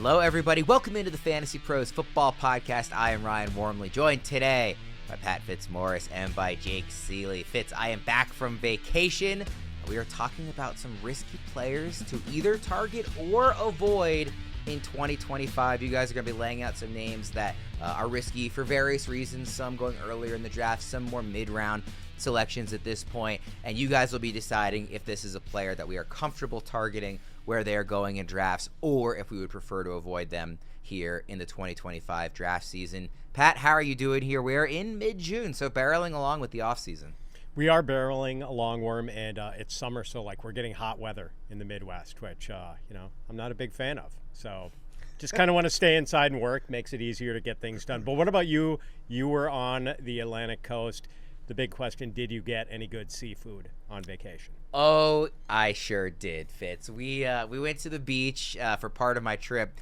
Hello, everybody. Welcome into the Fantasy Pros Football Podcast. I am Ryan Wormeli, joined today by Pat Fitzmaurice and by Jake Ciely. Fitz, I am back from vacation. We are talking about some risky players to either target or avoid in 2025. You guys are going to be laying out some names that are risky for various reasons, some going earlier in the draft, some more mid-round selections at this point, and you guys will be deciding if this is a player that we are comfortable targeting where they are going in drafts, or if we would prefer to avoid them here in the 2025 draft season. Pat, how are you doing here? We're in mid-June, so barreling along with the offseason. We are barreling along, Worm, and it's summer, so we're getting hot weather in the Midwest, which I'm not a big fan of. So just kind of want to stay inside and work. Makes it easier to get things done. But what about you? You were on the Atlantic coast. The big question, did you get any good seafood on vacation? Oh, I sure did, Fitz. We went to the beach for part of my trip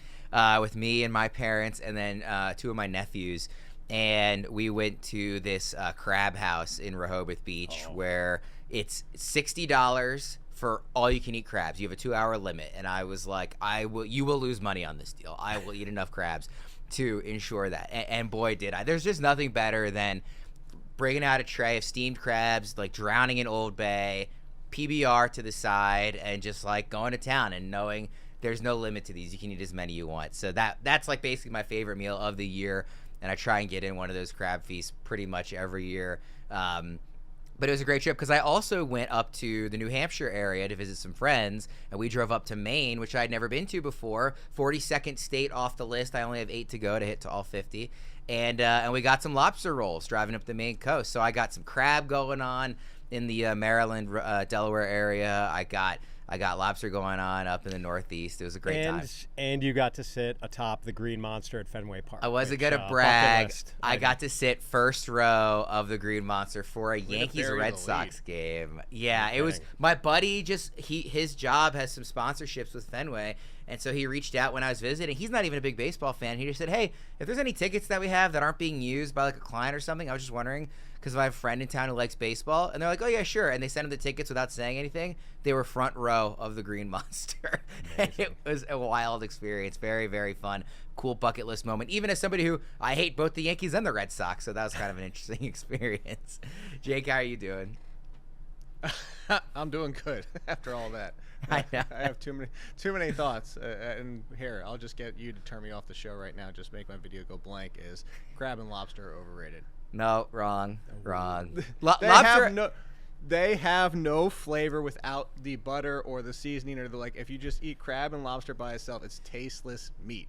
with me and my parents and then two of my nephews. And we went to this crab house in Rehoboth Beach where it's $60 for all you can eat crabs. You have a 2-hour limit. And I was like, you will lose money on this deal. I will eat enough crabs to ensure that. And boy, did I. There's just nothing better than bringing out a tray of steamed crabs, like drowning in Old Bay, PBR to the side, and just like going to town and knowing there's no limit to these. You can eat as many you want. So that's like basically my favorite meal of the year. And I try and get in one of those crab feasts pretty much every year. But it was a great trip because I also went up to the New Hampshire area to visit some friends, and we drove up to Maine, which I'd never been to before. 42nd state off the list. I only have 8 to go to hit to all 50. And we got some lobster rolls driving up the Maine coast. So I got some crab going on in the Maryland, Delaware area. I got lobster going on up in the Northeast. It was a great time. And you got to sit atop the Green Monster at Fenway Park. I wasn't going to brag. I got to sit first row of the Green Monster for a Yankees-Red Sox game. Yeah, it was my buddy. His job has some sponsorships with Fenway, and so he reached out when I was visiting. He's not even a big baseball fan. He just said, hey, if there's any tickets that we have that aren't being used by like a client or something, I was just wondering, because I have a friend in town who likes baseball. And they're like, oh, yeah, sure. And they sent him the tickets without saying anything. They were front row of the Green Monster. And it was a wild experience. Very, very fun. Cool bucket list moment. Even as somebody who, I hate both the Yankees and the Red Sox. So that was kind of an interesting experience. Jake, how are you doing? I'm doing good after all that. I know. I have too many thoughts. And here, I'll just get you to turn me off the show right now. Just make my video go blank. Is crab and lobster overrated? No, wrong. They have no flavor without the butter or the seasoning or if you just eat crab and lobster by itself, it's tasteless meat.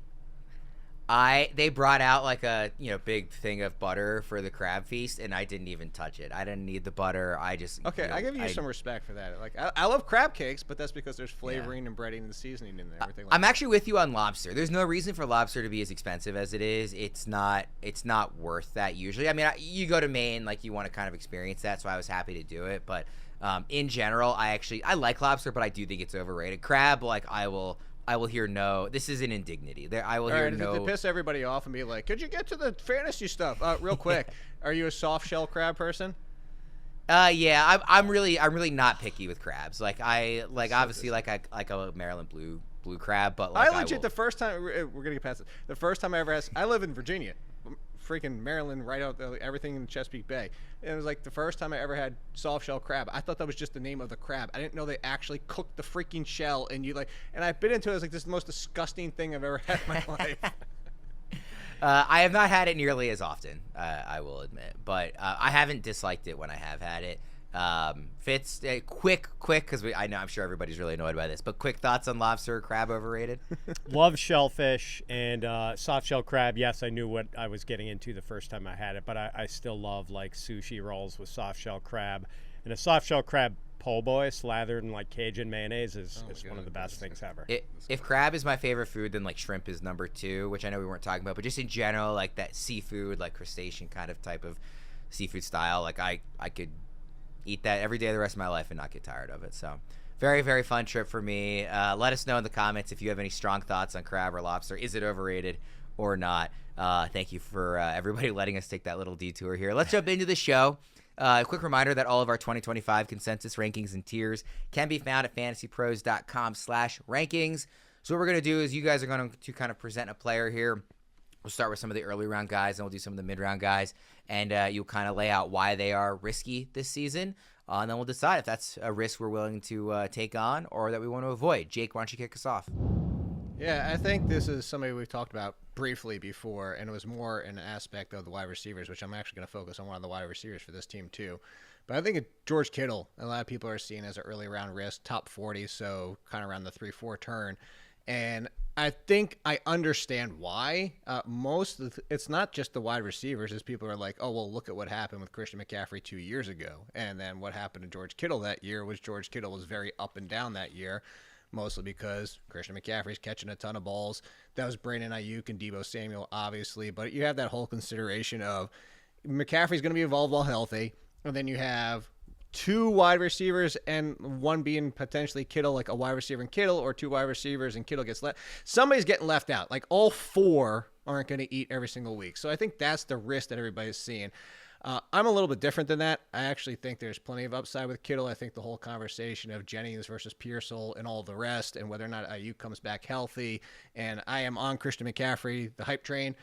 They brought out like a big thing of butter for the crab feast, and I didn't even touch it. I didn't need the butter. I just I give you some respect for that. I love crab cakes, but that's because there's flavoring and breading and seasoning in there. Everything. I'm actually with you on lobster. There's no reason for lobster to be as expensive as it is. It's not worth that usually. I mean, you go to Maine, you want to kind of experience that, so I was happy to do it. But in general, I like lobster, but I do think it's overrated. Crab, I will hear no. This is an indignity. I will hear no. To piss everybody off and be like, could you get to the fantasy stuff real quick? Are you a soft shell crab person? Yeah, I'm really not picky with crabs. Obviously I like a Maryland blue crab, but the first time we're gonna get past it. The first time I ever I live in Virginia, freaking Maryland, right out there, everything in Chesapeake Bay. And it was the first time I ever had soft shell crab. I thought that was just the name of the crab. I didn't know they actually cooked the freaking shell. And and I bit into it. It was this is the most disgusting thing I've ever had in my life. I have not had it nearly as often, I will admit, but I haven't disliked it when I have had it. Fitz, quick, because I'm sure everybody's really annoyed by this, but quick thoughts on lobster or crab overrated? Love shellfish and soft shell crab. Yes, I knew what I was getting into the first time I had it, but I still love sushi rolls with soft shell crab, and a soft shell crab po' boy slathered in Cajun mayonnaise is one of the best things ever. If crab is my favorite food, then shrimp is number 2, which I know we weren't talking about, but just in general, that seafood, crustacean kind of type of seafood style, I could eat that every day of the rest of my life and not get tired of it. So very, very fun trip for me. Let us know in the comments if you have any strong thoughts on crab or lobster. Is it overrated or not? Thank you for everybody letting us take that little detour here. Let's jump into the show. A quick reminder that all of our 2025 consensus rankings and tiers can be found at fantasypros.com/rankings. So what we're going to do is you guys are going to kind of present a player here. We'll start with some of the early round guys, and we'll do some of the mid-round guys, and you'll kind of lay out why they are risky this season, and then we'll decide if that's a risk we're willing to take on or that we want to avoid. Jake, why don't you kick us off? Yeah, I think this is somebody we've talked about briefly before, and it was more an aspect of the wide receivers, which I'm actually going to focus on one of the wide receivers for this team too. But I think George Kittle, a lot of people are seeing as an early round risk, top 40, so kind of around the 3-4 turn. And I think I understand why. It's not just the wide receivers, as people are like, oh, well, look at what happened with Christian McCaffrey 2 years ago. And then what happened to George Kittle that year was George Kittle was very up and down that year, mostly because Christian McCaffrey's catching a ton of balls. That was Brandon Ayuk and Deebo Samuel, obviously. But you have that whole consideration of McCaffrey's going to be involved while healthy. And then you have two wide receivers and one being potentially Kittle, like a wide receiver and Kittle, or two wide receivers and Kittle gets left. Somebody's getting left out. Like all four aren't going to eat every single week. So I think that's the risk that everybody's seeing. I'm a little bit different than that. I actually think there's plenty of upside with Kittle. I think the whole conversation of Jennings versus Pearsall and all the rest, and whether or not Ayuk comes back healthy, and I am on Christian McCaffrey, the hype train,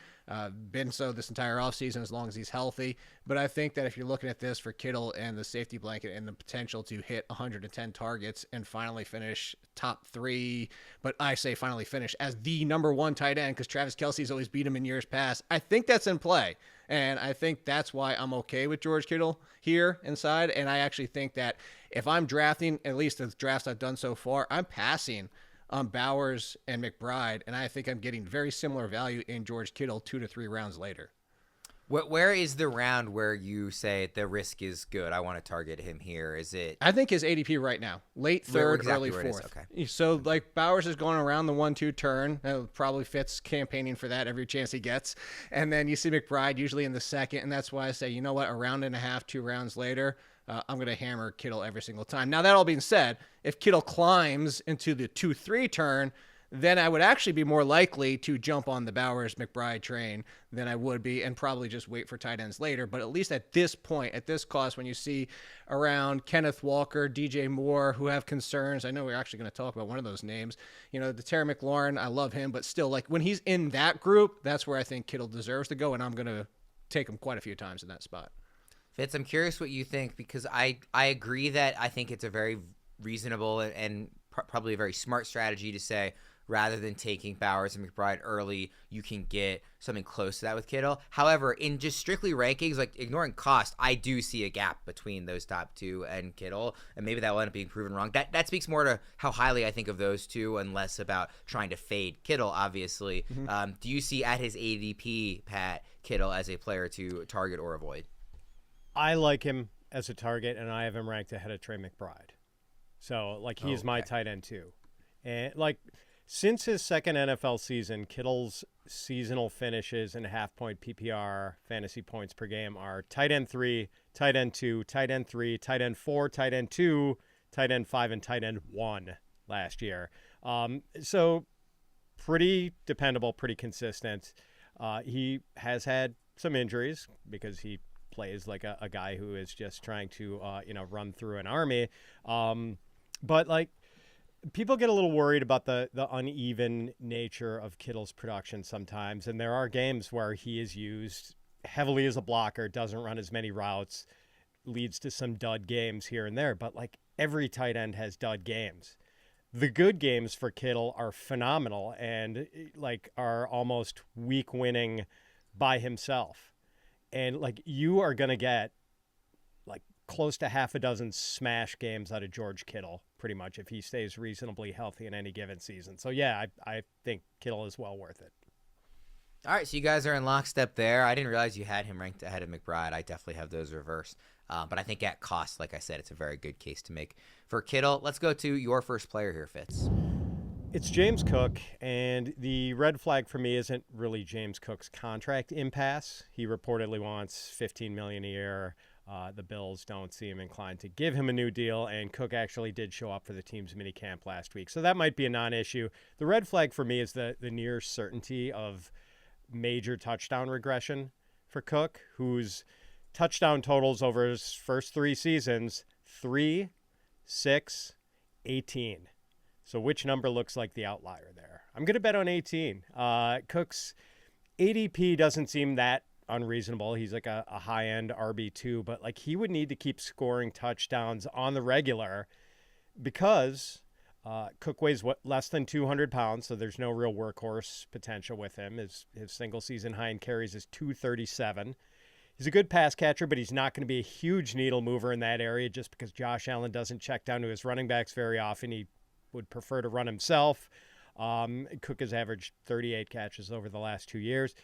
been so this entire offseason as long as he's healthy. But I think that if you're looking at this for Kittle and the safety blanket and the potential to hit 110 targets and finally finish top 3, but I say finally finish as the number 1 tight end because Travis Kelce's always beat him in years past, I think that's in play. And I think that's why I'm okay with George Kittle here inside. And I actually think that if I'm drafting, at least the drafts I've done so far, I'm passing on Bowers and McBride. And I think I'm getting very similar value in George Kittle 2 to 3 rounds later. Where is the round where you say the risk is good? I want to target him here. Is it? I think his ADP right now, late third, early fourth. Okay. So like Bowers is going around the 1-2 turn. Probably Fitz campaigning for that every chance he gets. And then you see McBride usually in the second. And that's why I say, you know what, a round and a half, 2 rounds later, I'm going to hammer Kittle every single time. Now, that all being said, if Kittle climbs into the 2-3 turn, then I would actually be more likely to jump on the Bowers-McBride train than I would be and probably just wait for tight ends later. But at least at this point, at this cost, when you see around Kenneth Walker, DJ Moore, who have concerns, I know we're actually going to talk about one of those names. You know, the Terry McLaurin, I love him, but still, like when he's in that group, that's where I think Kittle deserves to go, and I'm going to take him quite a few times in that spot. Fitz, I'm curious what you think, because I agree that I think it's a very reasonable and probably a very smart strategy to say, rather than taking Bowers and McBride early, you can get something close to that with Kittle. However, in just strictly rankings, like ignoring cost, I do see a gap between those top 2 and Kittle, and maybe that will end up being proven wrong. That speaks more to how highly I think of those two and less about trying to fade Kittle, obviously. Mm-hmm. Do you see at his ADP, Pat, Kittle as a player to target or avoid? I like him as a target, and I have him ranked ahead of Trey McBride. So, like, he's my tight end, too. And, like, since his second NFL season, Kittle's seasonal finishes in half-point PPR fantasy points per game are tight end 3, tight end 2, tight end 3, tight end 4, tight end 2, tight end 5, and tight end 1 last year. So pretty dependable, pretty consistent. He has had some injuries because he plays like a guy who is just trying to, run through an army. But, like, people get a little worried about the uneven nature of Kittle's production sometimes, and there are games where he is used heavily as a blocker, doesn't run as many routes, leads to some dud games here and there, but like every tight end has dud games. The good games for Kittle are phenomenal and like are almost week winning by himself. And like you are going to get like close to half a dozen smash games out of George Kittle pretty much if he stays reasonably healthy in any given season. So yeah, I think Kittle is well worth it. All right, so you guys are in lockstep there. I didn't realize you had him ranked ahead of McBride. I definitely have those reversed. But I think at cost, like I said, it's a very good case to make for Kittle. Let's go to your first player here, Fitz. It's James Cook, and the red flag for me isn't really James Cook's contract impasse. He reportedly wants $15 million a year. The Bills don't seem inclined to give him a new deal, and Cook actually did show up for the team's minicamp last week. So that might be a non-issue. The red flag for me is the near certainty of major touchdown regression for Cook, whose touchdown totals over his first 3 seasons, 3, 6, 18. So which number looks like the outlier there? I'm going to bet on 18. Cook's ADP doesn't seem that unreasonable. He's like a high-end RB2, but like he would need to keep scoring touchdowns on the regular because Cook weighs less than 200 pounds, so there's no real workhorse potential with him. His single season high in carries is 237. He's a good pass catcher, but he's not going to be a huge needle mover in that area just because Josh Allen doesn't check down to his running backs very often. He would prefer to run himself. Cook has averaged 38 catches over the last 2 years.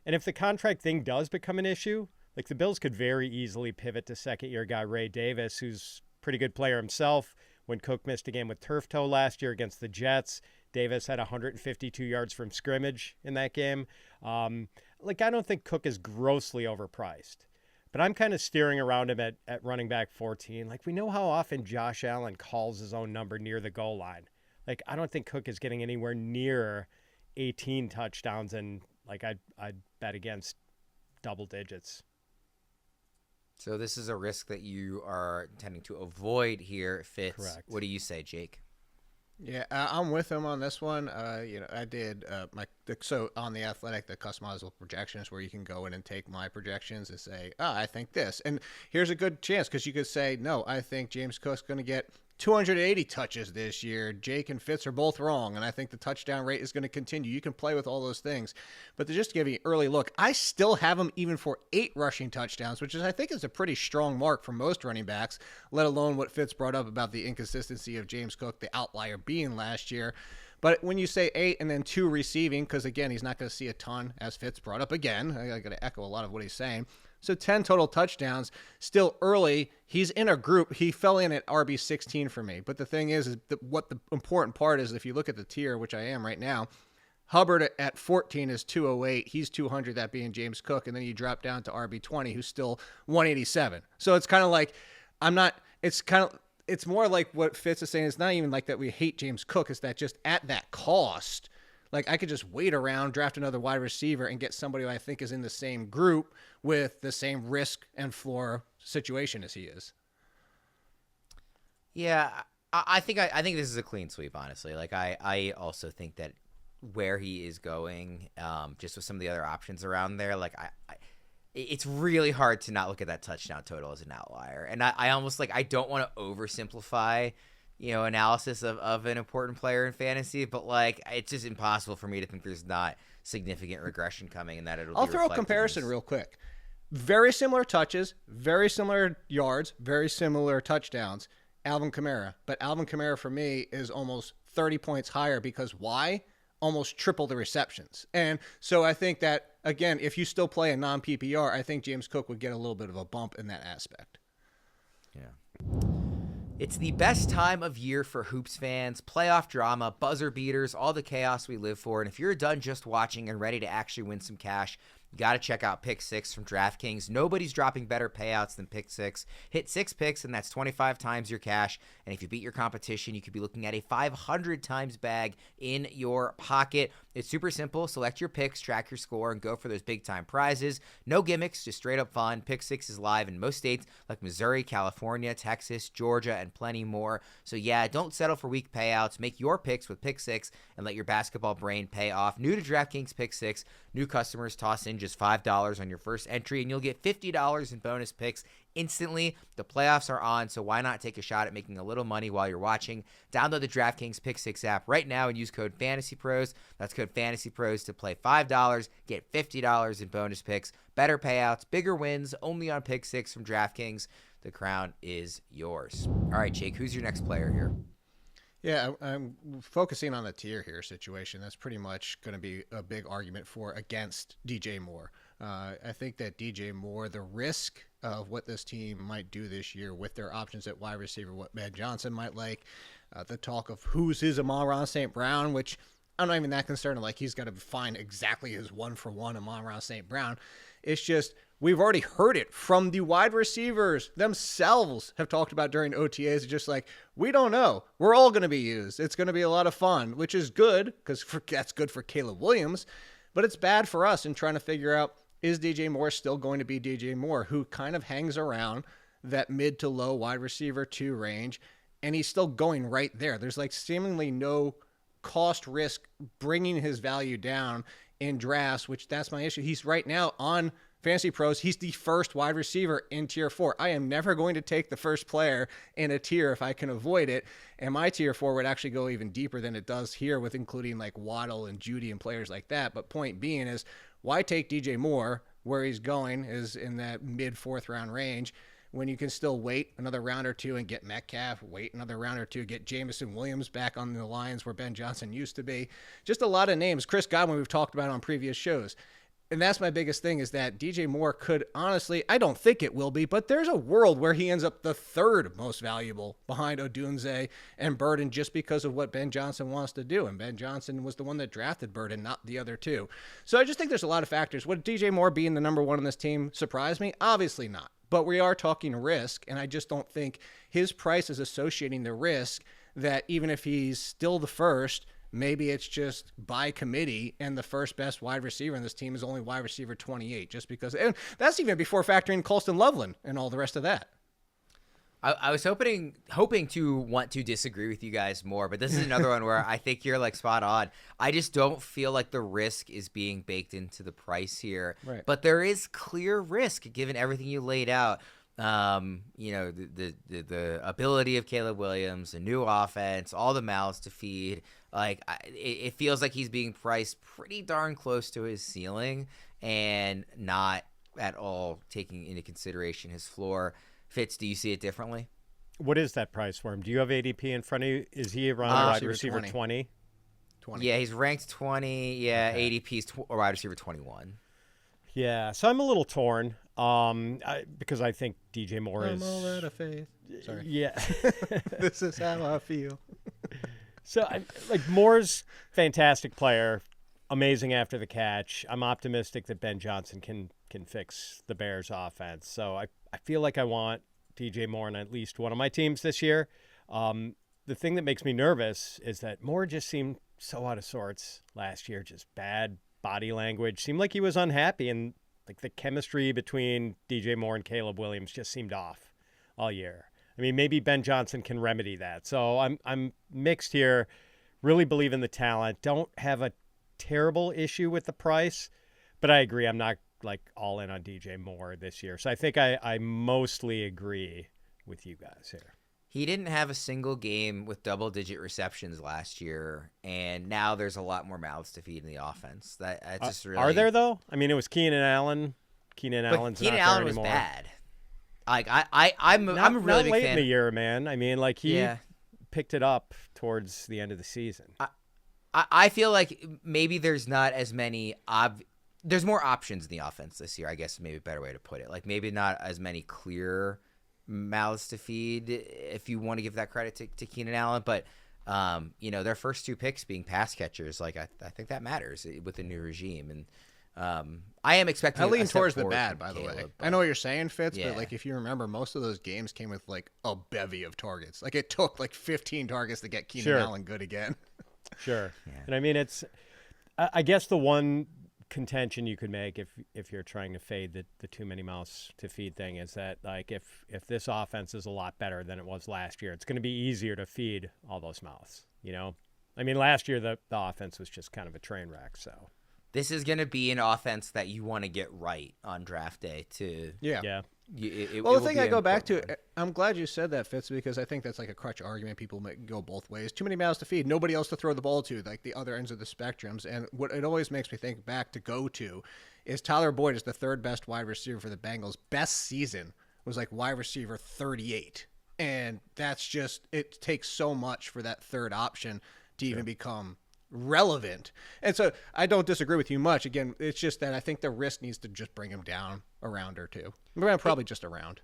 And if the contract thing does become an issue, like the Bills could very easily pivot to second-year guy Ray Davis, who's a pretty good player himself. When Cook missed a game with turf toe last year against the Jets, Davis had 152 yards from scrimmage in that game. I don't think Cook is grossly overpriced, but I'm kind of steering around him at running back 14. Like, we know how often Josh Allen calls his own number near the goal line. Like, I don't think Cook is getting anywhere near 18 touchdowns, and like I'd bet against double digits. So this is a risk that you are tending to avoid here, Fitz. Correct. What do you say, Jake? Yeah, I'm with him on this one. I did so on The Athletic, the customizable projections, where you can go in and take my projections and say, I think this. And here's a good chance because you could say, no, I think James Cook's going to get 280 touches this year. Jake and Fitz are both wrong, and I think the touchdown rate is going to continue. You can play with all those things. But to just give you an early look, I still have him even for 8 rushing touchdowns, which I think is a pretty strong mark for most running backs, let alone what Fitz brought up about the inconsistency of James Cook, the outlier being last year. But when you say 8 and then 2 receiving, because, again, he's not going to see a ton, as Fitz brought up again. I got to echo a lot of what he's saying. So 10 total touchdowns, still early. He's in a group. He fell in at RB16 for me. But the thing is what the important part is, if you look at the tier, which I am right now, Hubbard at 14 is 208. He's 200, that being James Cook. And then you drop down to RB20, who's still 187. So it's kind of like, it's more like what Fitz is saying. It's not even like that we hate James Cook. It's that just at that cost, like I could just wait around, draft another wide receiver, and get somebody who I think is in the same group with the same risk and floor situation as he is. Yeah, I think this is a clean sweep, honestly. Like I also think that where he is going, just with some of the other options around there, like it's really hard to not look at that touchdown total as an outlier. And I almost I don't want to oversimplify, analysis of an important player in fantasy, but it's just impossible for me to think there's not significant regression coming and that I'll throw a comparison real quick. Very similar touches, very similar yards, very similar touchdowns. Alvin Kamara. But Alvin Kamara for me is almost 30 points higher because why? Almost triple the receptions. And so I think that, again, if you still play a non-PPR, I think James Cook would get a little bit of a bump in that aspect. Yeah. It's the best time of year for hoops fans, playoff drama, buzzer beaters, all the chaos we live for. And if you're done just watching and ready to actually win some cash, you got to check out Pick 6 from DraftKings. Nobody's dropping better payouts than Pick 6. Hit 6 picks, and that's 25 times your cash. And if you beat your competition, you could be looking at a 500 times bag in your pocket. It's super simple. Select your picks, track your score, and go for those big-time prizes. No gimmicks, just straight-up fun. Pick 6 is live in most states like Missouri, California, Texas, Georgia, and plenty more. So, yeah, don't settle for weak payouts. Make your picks with Pick 6 and let your basketball brain pay off. New to DraftKings Pick 6, new customers toss in just $5 on your first entry, and you'll get $50 in bonus picks instantly. The playoffs are on, so why not take a shot at making a little money while you're watching? Download the DraftKings Pick 6 app right now and use code FANTASYPROS. That's code FANTASYPROS to play $5, get $50 in bonus picks. Better payouts, bigger wins, only on Pick 6 from DraftKings. The crown is yours. All right, Jake, who's your next player here? Yeah, I'm focusing on the tier here situation. That's pretty much going to be a big argument against DJ Moore. I think that DJ Moore, the risk of what this team might do this year with their options at wide receiver, what Matt Johnson might like, the talk of who's his Amon-Ra St. Brown, which I'm not even that concerned. He's got to find exactly his one-for-one Amon-Ra St. Brown. It's just we've already heard it from the wide receivers themselves have talked about during OTAs. Just we don't know. We're all going to be used. It's going to be a lot of fun, which is good because that's good for Caleb Williams. But it's bad for us in trying to figure out, is DJ Moore still going to be DJ Moore, who kind of hangs around that mid to low wide receiver 2 range? and he's still going right there. There's like seemingly no cost risk bringing his value down in drafts, which that's my issue. He's right now on Fantasy Pros. He's the first wide receiver in tier 4. I am never going to take the first player in a tier if I can avoid it. And my tier 4 would actually go even deeper than it does here, with including like Waddle and Judy and players like that. But point being is, why take DJ Moore where he's going is in that mid 4th round range, when you can still wait another round or two and get Metcalf, wait another round or two, get Jameson Williams back on the Lions where Ben Johnson used to be. Just a lot of names. Chris Godwin, we've talked about on previous shows. And that's my biggest thing, is that DJ Moore could honestly, I don't think it will be, but there's a world where he ends up the 3rd most valuable behind Odunze and Burden, just because of what Ben Johnson wants to do. And Ben Johnson was the one that drafted Burden, not the other two. So I just think there's a lot of factors. Would DJ Moore being the number 1 on this team surprise me? Obviously not. But we are talking risk, and I just don't think his price is associating the risk that even if he's still the first, maybe it's just by committee, and the first best wide receiver in this team is only wide receiver 28, just because. And that's even before factoring Colston Loveland and all the rest of that. I was hoping to want to disagree with you guys more, but this is another one where I think you're like spot on. I just don't feel like the risk is being baked into the price here. Right. But there is clear risk given everything you laid out. The ability of Caleb Williams, the new offense, all the mouths to feed. Like, it feels like he's being priced pretty darn close to his ceiling and not at all taking into consideration his floor. Fitz, do you see it differently? What is that price for him? Do you have ADP in front of you? Is he around wide receiver 20? 20. Yeah, he's ranked 20. Yeah, okay. ADP's wide receiver 21. Yeah, so I'm a little torn because I think DJ Moore is... I'm all out of faith. Sorry. Yeah. This is how I feel. So, Moore's fantastic player, amazing after the catch. I'm optimistic that Ben Johnson can fix the Bears' offense. So I feel like I want DJ Moore on at least one of my teams this year. The thing that makes me nervous is that Moore just seemed so out of sorts last year, just bad body language. Seemed like he was unhappy, and like the chemistry between DJ Moore and Caleb Williams just seemed off all year. I mean, maybe Ben Johnson can remedy that. So I'm mixed here. Really believe in the talent. Don't have a terrible issue with the price, but I agree. I'm not like all in on DJ Moore this year. So I think I mostly agree with you guys here. He didn't have a single game with double-digit receptions last year, and now there's a lot more mouths to feed in the offense. That's just really... Are there, though? I mean, it was Keenan Allen. Keenan Allen's not there anymore. Was bad. Like, I'm a really big late fan. In the year, man. I mean, like, he picked it up towards the end of the season. I feel like maybe there's not as many there's more options in the offense this year, I guess, maybe a better way to put it. Like, maybe not as many clear mouths to feed, if you want to give that credit to Keenan Allen. But, their first 2 picks being pass catchers, like, I think that matters with the new regime. And I am expecting. I lean towards the bad, by the way. But I know what you're saying, Fitz, but like if you remember, most of those games came with like a bevy of targets. Like it took like 15 targets to get Keenan Allen good again. Sure. Yeah. And I mean, it's. I guess the one contention you could make if you're trying to fade the too many mouths to feed thing is that like if this offense is a lot better than it was last year, it's going to be easier to feed all those mouths. I mean, last year the offense was just kind of a train wreck. So. This is going to be an offense that you want to get right on draft day to The thing I go back to, I'm glad you said that, Fitz, because I think that's like a crutch argument. People might go both ways. Too many mouths to feed, nobody else to throw the ball to, like the other ends of the spectrums. And what it always makes me think back to go to is Tyler Boyd is the 3rd best wide receiver for the Bengals. Best season was like wide receiver 38. And that's just, it takes so much for that third option to even become relevant. And so I don't disagree with you much. Again, it's just that I think the risk needs to just bring him down a round or two. Probably just a round.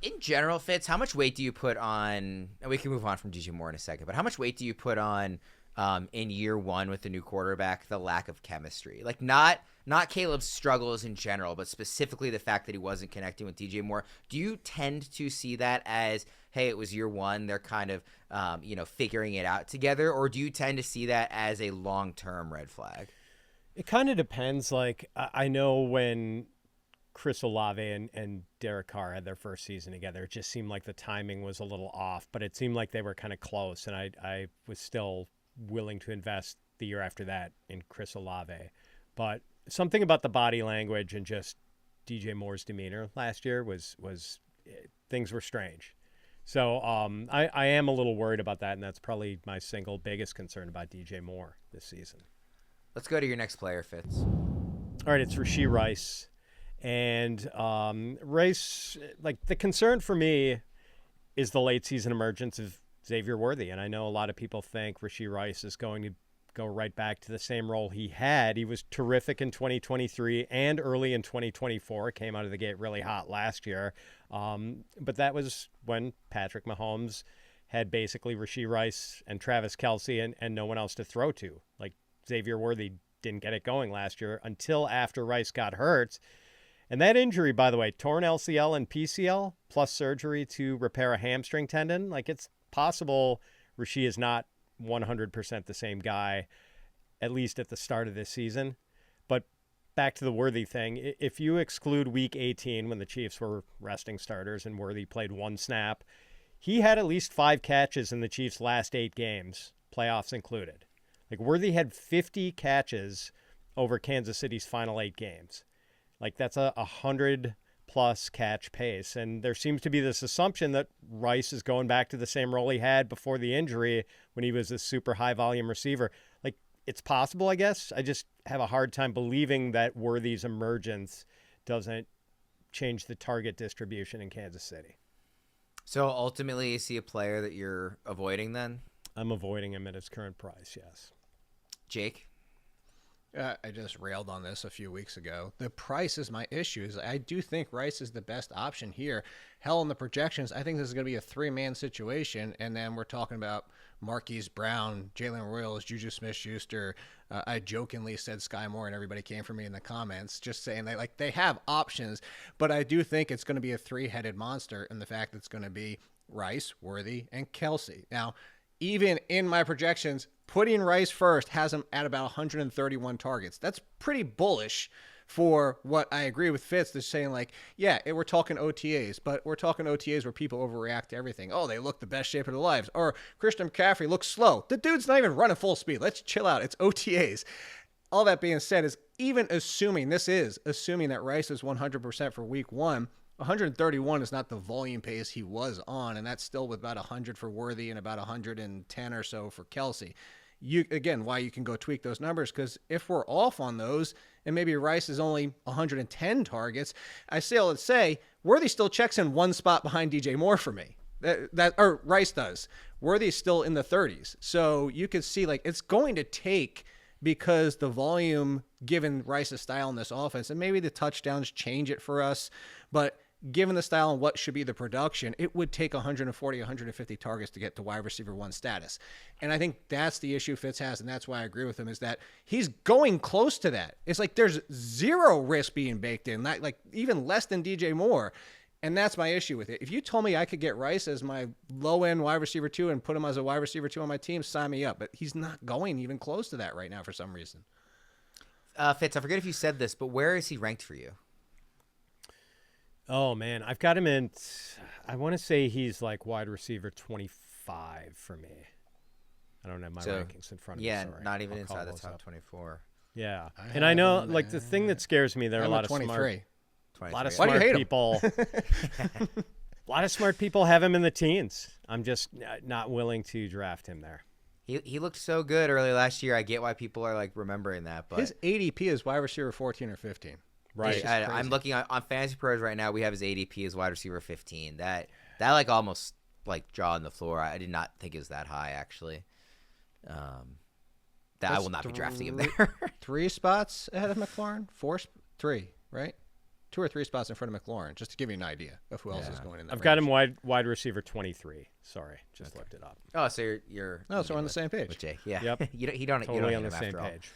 In general, Fitz, how much weight do you put on, and we can move on from DJ Moore in a second, but how much weight do you put on in year 1 with the new quarterback, the lack of chemistry? Like not Caleb's struggles in general, but specifically the fact that he wasn't connecting with DJ Moore. Do you tend to see that as, hey, it was year 1, they're kind of figuring it out together, or do you tend to see that as a long-term red flag? It kind of depends. Like I know when Chris Olave and Derek Carr had their first season together, it just seemed like the timing was a little off, but it seemed like they were kind of close, and I was still willing to invest the year after that in Chris Olave. But something about the body language and just DJ Moore's demeanor last year was things were strange. So I am a little worried about that, and that's probably my single biggest concern about DJ Moore this season. Let's go to your next player, Fitz. All right, it's Rashee Rice. And Rice, like, the concern for me is the late season emergence of Xavier Worthy. And I know a lot of people think Rashee Rice is going to go right back to the same role he had. He was terrific in 2023 and early in 2024. Came out of the gate really hot last year. But that was when Patrick Mahomes had basically Rashee Rice and Travis Kelce and no one else to throw to. Like, Xavier Worthy didn't get it going last year until after Rice got hurt. And that injury, by the way, torn LCL and PCL plus surgery to repair a hamstring tendon. Like, it's possible Rashee is not 100% the same guy, at least at the start of this season. But back to the Worthy thing, if you exclude week 18 when the Chiefs were resting starters and Worthy played one snap, he had at least 5 catches in the Chiefs' last 8 games, playoffs included. Like, Worthy had 50 catches over Kansas City's final 8 games. Like, that's a 100-plus catch pace. And there seems to be this assumption that Rice is going back to the same role he had before the injury when he was a super high-volume receiver. Like, it's possible, I guess. I just have a hard time believing that Worthy's emergence doesn't change the target distribution in Kansas City. So, ultimately, is he a player that you're avoiding then? I'm avoiding him at his current price, yes. Jake? I just railed on this a few weeks ago. The price is my issue. I do think Rice is the best option here. Hell, in the projections, I think this is going to be a 3-man situation, and then we're talking about Marquise Brown, Jalen Royals, Juju Smith-Schuster. I jokingly said Sky Moore, and everybody came for me in the comments, just saying they have options, but I do think it's going to be a 3-headed monster in the fact that it's going to be Rice, Worthy, and Kelce. Now, even in my projections, putting Rice first has him at about 131 targets. That's pretty bullish for what I agree with Fitz. They're saying, like, yeah, we're talking OTAs, but we're talking OTAs where people overreact to everything. Oh, they look the best shape of their lives. Or Christian McCaffrey looks slow. The dude's not even running full speed. Let's chill out. It's OTAs. All that being said, is even assuming that Rice is 100% for week 1, 131 is not the volume pace he was on, and that's still with about 100 for Worthy and about 110 or so for Kelce. Why you can go tweak those numbers, because if we're off on those, and maybe Rice is only 110 targets, let's say Worthy still checks in one spot behind DJ Moore for me. Or Rice does. Worthy's still in the 30s. So you could see, like, it's going to take, because the volume, given Rice's style in this offense, and maybe the touchdowns change it for us, but given the style and what should be the production, it would take 140, 150 targets to get to wide receiver 1 status. And I think that's the issue Fitz has, and that's why I agree with him, is that he's going close to that. It's like there's zero risk being baked in, like even less than DJ Moore. And that's my issue with it. If you told me I could get Rice as my low-end wide receiver 2 and put him as a wide receiver 2 on my team, sign me up. But he's not going even close to that right now for some reason. Fitz, I forget if you said this, but where is he ranked for you? Oh, man. I've got him in, I want to say he's like wide receiver 25 for me. I don't have my rankings in front of me. Yeah, sorry. not even inside the top 24. Yeah. And I know, like, the thing that scares me, there are a lot of 23. A lot of smart people. A lot of smart people have him in the teens. I'm just not willing to draft him there. He looked so good early last year. I get why people are, like, remembering that. But his ADP is wide receiver 14 or 15. Right. I'm looking on Fantasy Pros right now. We have his ADP as wide receiver 15. That like almost like jaw on the floor. I did not think it was that high, actually. I will not be drafting him there. 3 spots ahead of McLaurin? 3, right? 2 or 3 spots in front of McLaurin, just to give you an idea of who else is going in that I've got him wide receiver 23. Sorry, just looked it up. Oh, so you're so we're on the same page. with Jake. Yeah. Yep. you don't Totally hate on the him same after all. page.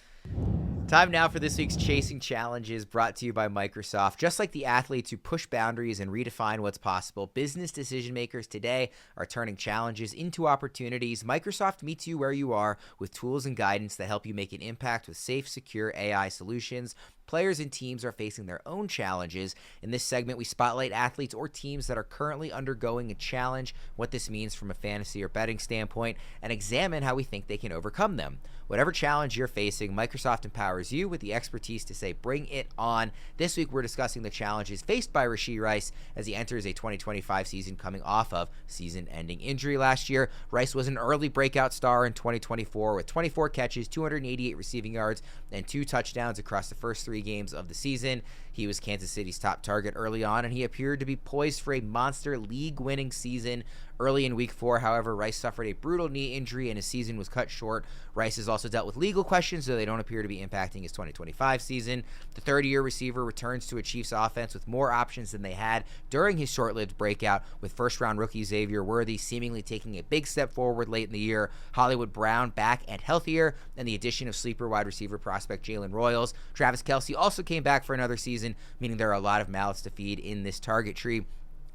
Time now for this week's Chasing Challenges, brought to you by Microsoft. Just like the athletes who push boundaries and redefine what's possible, business decision makers today are turning challenges into opportunities. Microsoft meets you where you are with tools and guidance that help you make an impact with safe, secure AI solutions. Players and teams are facing their own challenges. In this segment, we spotlight athletes or teams that are currently undergoing a challenge, what this means from a fantasy or betting standpoint, and examine how we think they can overcome them. Whatever challenge you're facing, Microsoft empowers you with the expertise to say, bring it on. This week, we're discussing the challenges faced by Rashee Rice as he enters a 2025 season coming off of season-ending injury last year. Rice was an early breakout star in 2024 with 24 catches, 288 receiving yards, and 2 touchdowns across the first 3 games of the season. He was Kansas City's top target early on, and he appeared to be poised for a monster league-winning season. Early in Week 4, however, Rice suffered a brutal knee injury and his season was cut short. Rice has also dealt with legal questions, though they don't appear to be impacting his 2025 season. The 30-year receiver returns to a Chiefs offense with more options than they had during his short-lived breakout, with first-round rookie Xavier Worthy seemingly taking a big step forward late in the year, Hollywood Brown back and healthier, and the addition of sleeper wide receiver prospect Jalen Royals. Travis Kelce also came back for another season, meaning there are a lot of mouths to feed in this target tree.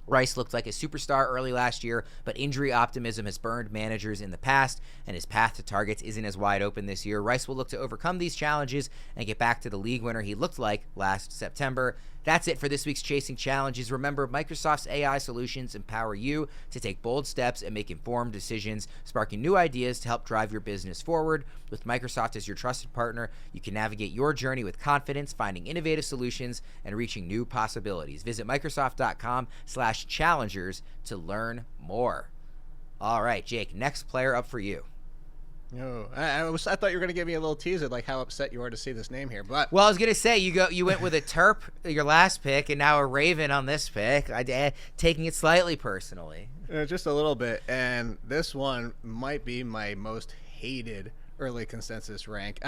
Rice looked like a superstar early last year, but injury optimism has burned managers in the past, and his path to targets isn't as wide open this year. Rice will look to overcome these challenges and get back to the league winner he looked like last September. That's it for this week's Chasing Challenges. Remember, Microsoft's AI solutions empower you to take bold steps and make informed decisions, sparking new ideas to help drive your business forward. With Microsoft as your trusted partner, you can navigate your journey with confidence, finding innovative solutions and reaching new possibilities. Visit Microsoft.com/challengers to learn more. All right, Jake, next player up for you. No, I thought you were going to give me a little teaser, like how upset you are to see this name here. But well, I was going to say you went with a Terp your last pick, and now a Raven on this pick. Taking it slightly personally, just a little bit. And this one might be my most hated early consensus rank.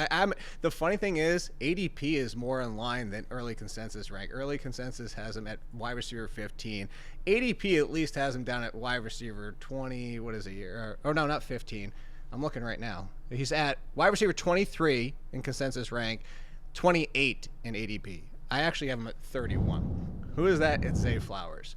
The funny thing is, ADP is more in line than early consensus rank. Early consensus has him at wide receiver 15. ADP at least has him down at wide receiver 20. What is he? Oh no, not 15. I'm looking right now. He's at wide receiver 23 in consensus rank, 28 in ADP. I actually have him at 31. Who is that? It's Zay Flowers.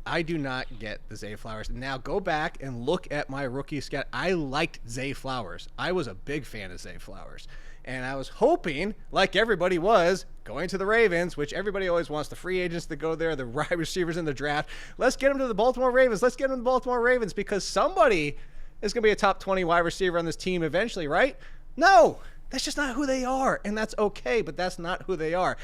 I do not get the Zay Flowers. Now go back and look at my rookie scout. I liked Zay Flowers. I was a big fan of Zay Flowers. And I was hoping, like everybody was, going to the Ravens, which everybody always wants the free agents to go there, the wide receivers in the draft. Let's get them to the Baltimore Ravens. Let's get them to the Baltimore Ravens because somebody is going to be a top 20 wide receiver on this team eventually, right? No, that's just not who they are. And that's okay, but that's not who they are.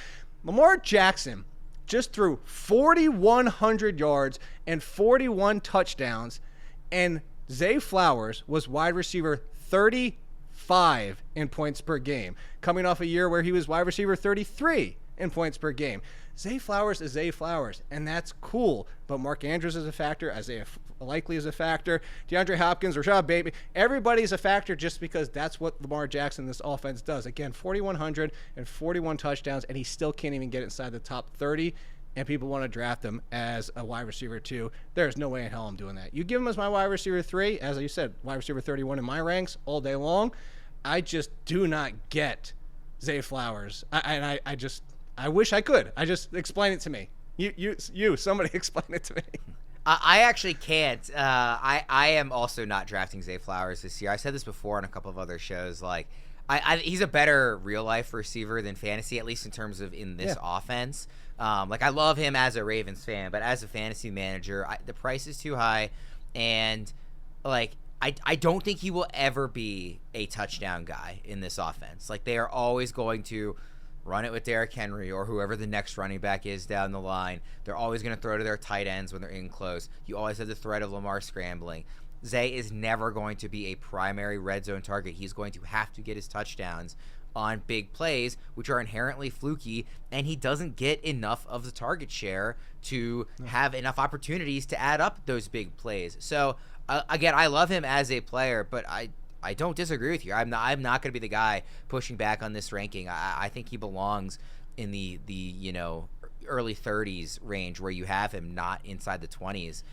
Lamar Jackson just threw 4,100 yards and 41 touchdowns, and Zay Flowers was wide receiver 35 in points per game, coming off a year where he was wide receiver 33 in points per game. Zay Flowers is Zay Flowers, and that's cool. But Mark Andrews is a factor. Isaiah Likely is a factor. DeAndre Hopkins, Rashad Bateman, everybody's a factor just because that's what Lamar Jackson, this offense, does. Again, 4,100 and 41 touchdowns, and he still can't even get inside the top 30, and people want to draft him as a wide receiver 2. There's no way in hell I'm doing that. You give him as my wide receiver 3, as you said, wide receiver 31 in my ranks all day long. I just do not get Zay Flowers. I wish I could. Explain it to me. Somebody explain it to me. I actually can't. I am also not drafting Zay Flowers this year. I said this before on a couple of other shows. Like, he's a better real life receiver than fantasy, at least in terms of in this offense. Like, I love him as a Ravens fan, but as a fantasy manager, the price is too high, and like, I don't think he will ever be a touchdown guy in this offense. Like, they are always going to run it with Derrick Henry or whoever the next running back is down the line. They're always going to throw to their tight ends when they're in close. You always have the threat of Lamar scrambling. Zay is never going to be a primary red zone target. He's going to have to get his touchdowns on big plays, which are inherently fluky, and he doesn't get enough of the target share to have enough opportunities to add up those big plays. So, again, I love him as a player, but I don't disagree with you. I'm not going to be the guy pushing back on this ranking. I think he belongs in the early 30s range where you have him, not inside the 20s.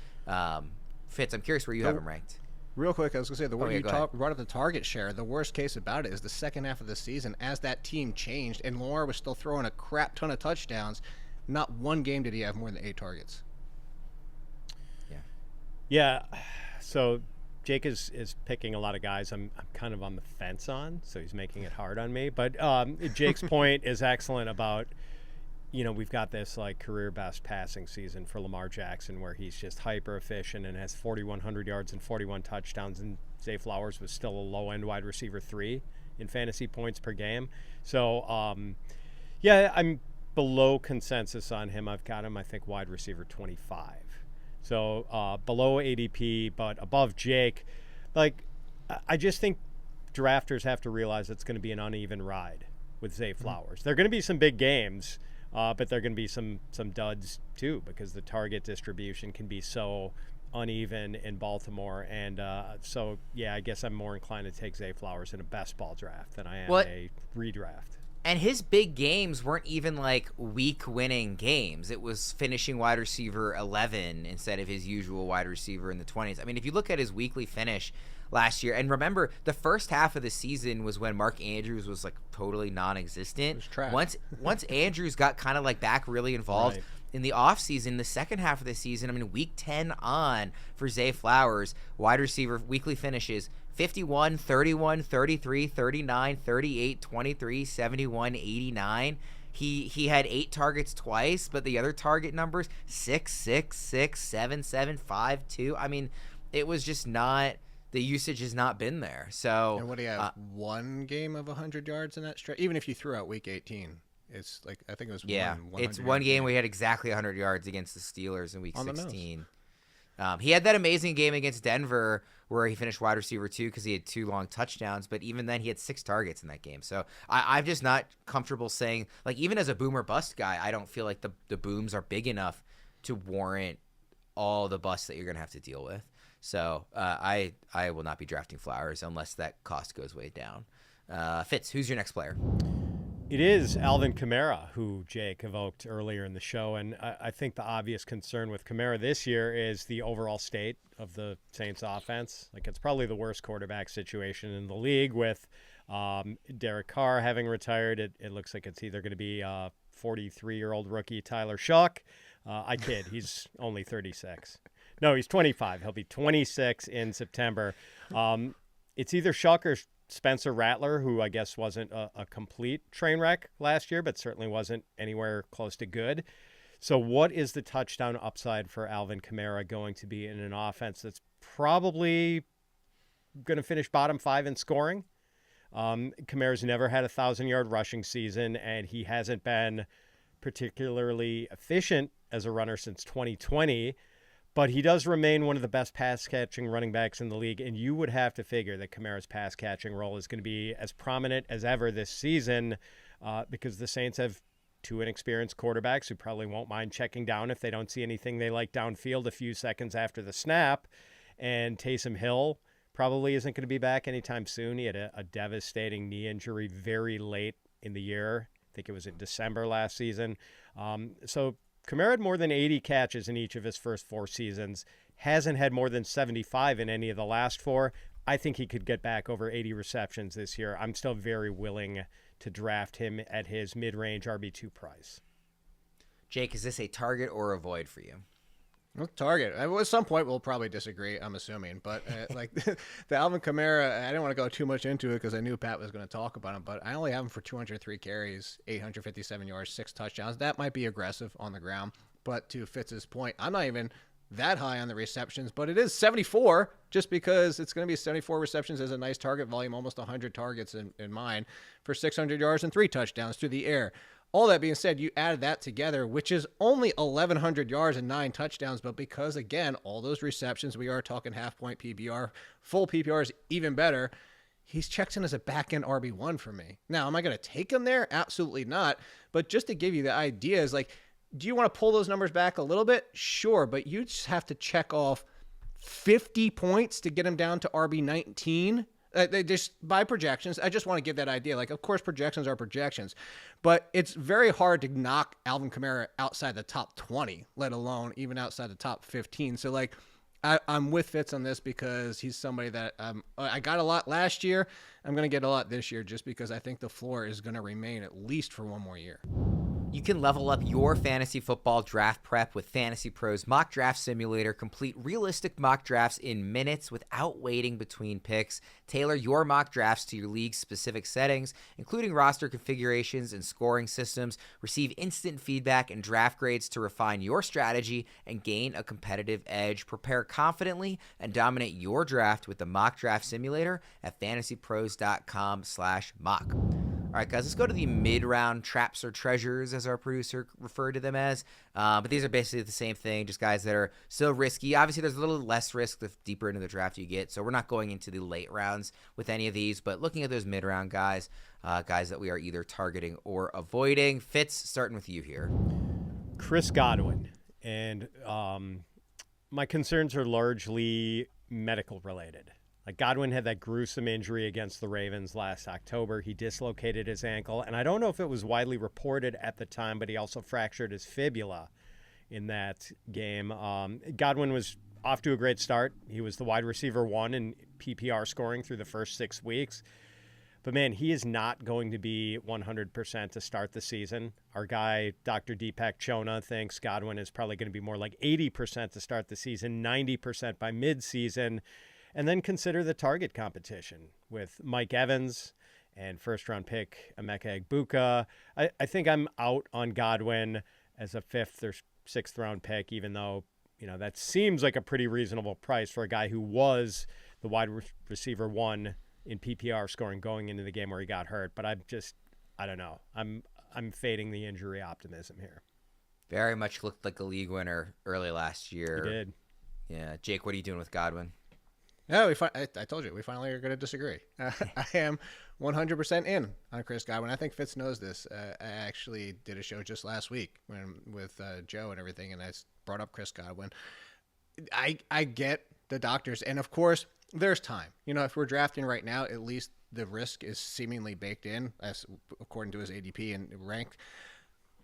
Fitz, I'm curious where you have him ranked. Real quick, I was going to say, brought up the target share. The worst case about it is the second half of the season, as that team changed, and Lamar was still throwing a crap ton of touchdowns, not one game did he have more than 8 targets. Yeah. So Jake is picking a lot of guys I'm kind of on the fence on, so he's making it hard on me. But Jake's point is excellent about, we've got this like career best passing season for Lamar Jackson where he's just hyper efficient and has 4,100 yards and 41 touchdowns, and Zay Flowers was still a low-end wide receiver 3 in fantasy points per game. So, I'm below consensus on him. I've got him, I think, wide receiver 25. So below ADP, but above Jake. Like, I just think drafters have to realize it's going to be an uneven ride with Zay Flowers. There are going to be some big games, but there are going to be some duds too, because the target distribution can be so uneven in Baltimore. And I guess I'm more inclined to take Zay Flowers in a best ball draft than I am a redraft. And his big games weren't even like week-winning games. It was finishing wide receiver 11 instead of his usual wide receiver in the 20s. I mean, if you look at his weekly finish last year, and remember, the first half of the season was when Mark Andrews was like totally non-existent. It was trash. Once Andrews got kind of like back really involved in the offseason, the second half of the season, I mean, week 10 on for Zay Flowers, wide receiver weekly finishes, 51, 31, 33, 39, 38, 23, 71, 89. He had 8 targets twice, but the other target numbers 6, 6, 6, 7, 7, 5, 2. I mean, it was just not, the usage has not been there. So, and what do you have? One game of 100 yards in that stretch? Even if you threw out week 18, it's like, I think it was it's one game where he had exactly 100 yards against the Steelers in week 16. He had that amazing game against Denver where he finished wide receiver 2 because he had 2 long touchdowns, but even then he had 6 targets in that game. So I'm just not comfortable saying, like, even as a boomer bust guy, I don't feel like the booms are big enough to warrant all the busts that you're going to have to deal with. So I will not be drafting Flowers unless that cost goes way down. Fitz, who's your next player? It is Alvin Kamara, who Jake evoked earlier in the show. And I think the obvious concern with Kamara this year is the overall state of the Saints offense. Like, it's probably the worst quarterback situation in the league with Derek Carr having retired. It looks like it's either going to be 43-year-old rookie Tyler Shuck. I kid. He's only 36. No, he's 25. He'll be 26 in September. It's either Shuck or Spencer Rattler, who I guess wasn't a complete train wreck last year, but certainly wasn't anywhere close to good. So what is the touchdown upside for Alvin Kamara going to be in an offense that's probably going to finish bottom 5 in scoring? Kamara's never had a 1,000-yard rushing season, and he hasn't been particularly efficient as a runner since 2020. But he does remain one of the best pass-catching running backs in the league, and you would have to figure that Kamara's pass-catching role is going to be as prominent as ever this season because the Saints have 2 inexperienced quarterbacks who probably won't mind checking down if they don't see anything they like downfield a few seconds after the snap. And Taysom Hill probably isn't going to be back anytime soon. He had a devastating knee injury very late in the year. I think it was in December last season. So Kamara had more than 80 catches in each of his first 4 seasons, hasn't had more than 75 in any of the last 4. I think he could get back over 80 receptions this year. I'm still very willing to draft him at his mid-range RB2 price. Jake, is this a target or a void for you? Well, target. At some point, we'll probably disagree, I'm assuming. But like the Alvin Kamara, I didn't want to go too much into it because I knew Pat was going to talk about him. But I only have him for 203 carries, 857 yards, 6 touchdowns. That might be aggressive on the ground. But to Fitz's point, I'm not even that high on the receptions. But it is 74 just because it's going to be 74 receptions as a nice target volume, almost 100 targets in mine for 600 yards and 3 touchdowns through the air. All that being said, you added that together, which is only 1,100 yards and 9 touchdowns. But because, again, all those receptions, we are talking half-point PPR. Full PPR is even better. He's checked in as a back-end RB1 for me. Now, am I going to take him there? Absolutely not. But just to give you the idea is, like, do you want to pull those numbers back a little bit? Sure, but you just have to check off 50 points to get him down to RB19. They just by projections. I just want to give that idea. Like, of course, projections are projections, but it's very hard to knock Alvin Kamara outside the top 20, let alone even outside the top 15. So, like, I'm with Fitz on this because he's somebody that I got a lot last year. I'm going to get a lot this year just because I think the floor is going to remain at least for one more year. You can level up your fantasy football draft prep with Fantasy Pros Mock Draft Simulator. Complete realistic mock drafts in minutes without waiting between picks. Tailor your mock drafts to your league's specific settings, including roster configurations and scoring systems. Receive instant feedback and draft grades to refine your strategy and gain a competitive edge. Prepare confidently and dominate your draft with the Mock Draft Simulator at fantasypros.com/mock. All right, guys, let's go to the mid-round traps or treasures, as our producer referred to them as. But these are basically the same thing, just guys that are still risky. Obviously, there's a little less risk the deeper into the draft you get, so we're not going into the late rounds with any of these. But looking at those mid-round guys, guys that we are either targeting or avoiding. Fitz, starting with you here. Chris Godwin. And my concerns are largely medical related. Like, Godwin had that gruesome injury against the Ravens last October. He dislocated his ankle, and I don't know if it was widely reported at the time, but he also fractured his fibula in that game. Godwin was off to a great start. He was the wide receiver 1 in PPR scoring through the first 6 weeks. But, man, he is not going to be 100% to start the season. Our guy, Dr. Deepak Chona, thinks Godwin is probably going to be more like 80% to start the season, 90% by midseason. And then consider the target competition with Mike Evans and first-round pick Emeka Egbuka. I think I'm out on Godwin as a 5th or 6th-round pick, even though, you know, that seems like a pretty reasonable price for a guy who was the wide receiver 1 in PPR scoring going into the game where he got hurt. But I don't know. I'm fading the injury optimism here. Very much looked like a league winner early last year. He did. Yeah. Jake, what are you doing with Godwin? No, I told you, we finally are going to disagree. I am 100% in on Chris Godwin. I think Fitz knows this. I actually did a show just last week with Joe and everything, and I brought up Chris Godwin. I get the doctors, and of course, there's time. You know, if we're drafting right now, at least the risk is seemingly baked in, as according to his ADP and ranked.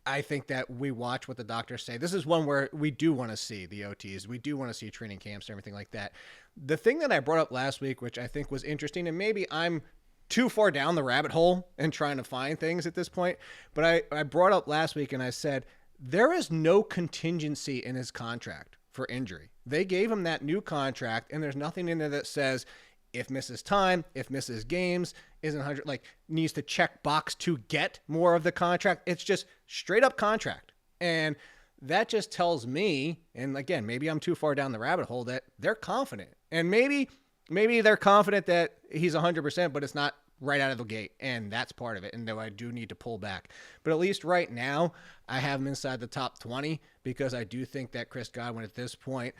I think that we watch what the doctors say. This is one where we do want to see the OTs. We do want to see training camps and everything like that. The thing that I brought up last week, which I think was interesting, and maybe I'm too far down the rabbit hole and trying to find things at this point, but I brought up last week and I said, there is no contingency in his contract for injury. They gave him that new contract, and there's nothing in there that says if misses time, if misses games, isn't 100, like needs to check box to get more of the contract. It's just straight up contract. And that just tells me, and again, maybe I'm too far down the rabbit hole, that they're confident. And maybe they're confident that he's 100%, but it's not right out of the gate. And that's part of it. And though I do need to pull back. But at least right now, I have him inside the top 20 because I do think that Chris Godwin at this point,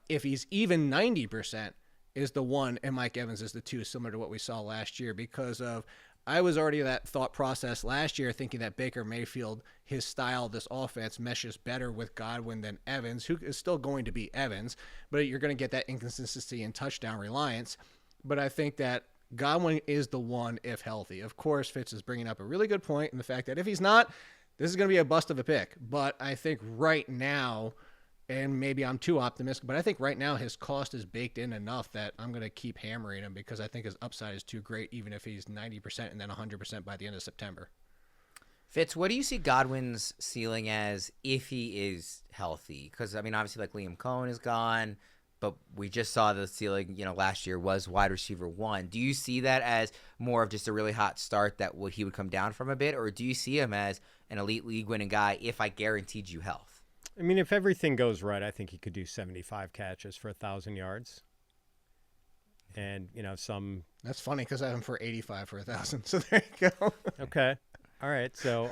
if he's even 90%, is the 1 and Mike Evans is the 2, similar to what we saw last year, because of I was already that thought process last year thinking that Baker Mayfield, his style, this offense meshes better with Godwin than Evans, who is still going to be Evans, but you're going to get that inconsistency and touchdown reliance. But I think that Godwin is the 1 if healthy. Of course, Fitz is bringing up a really good point in the fact that if he's not, this is going to be a bust of a pick. But I think right now, and maybe I'm too optimistic, but I think right now his cost is baked in enough that I'm going to keep hammering him because I think his upside is too great, even if he's 90% and then 100% by the end of September. Fitz, what do you see Godwin's ceiling as if he is healthy? Because, I mean, obviously, like Liam Cohen is gone, but we just saw the ceiling, you know, last year was wide receiver 1. Do you see that as more of just a really hot start that he would come down from a bit, or do you see him as an elite league-winning guy if I guaranteed you health? I mean, if everything goes right, I think he could do 75 catches for 1,000 yards. And, you know, That's funny because I have him for 85 for 1,000. So there you go. Okay. All right. So,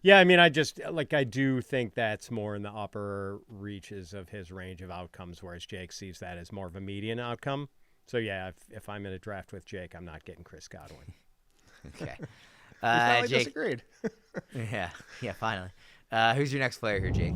yeah, I mean, I do think that's more in the upper reaches of his range of outcomes, whereas Jake sees that as more of a median outcome. So, yeah, if I'm in a draft with Jake, I'm not getting Chris Godwin. Okay. We finally Jake, disagreed. Yeah, finally. Who's your next player here, Jake?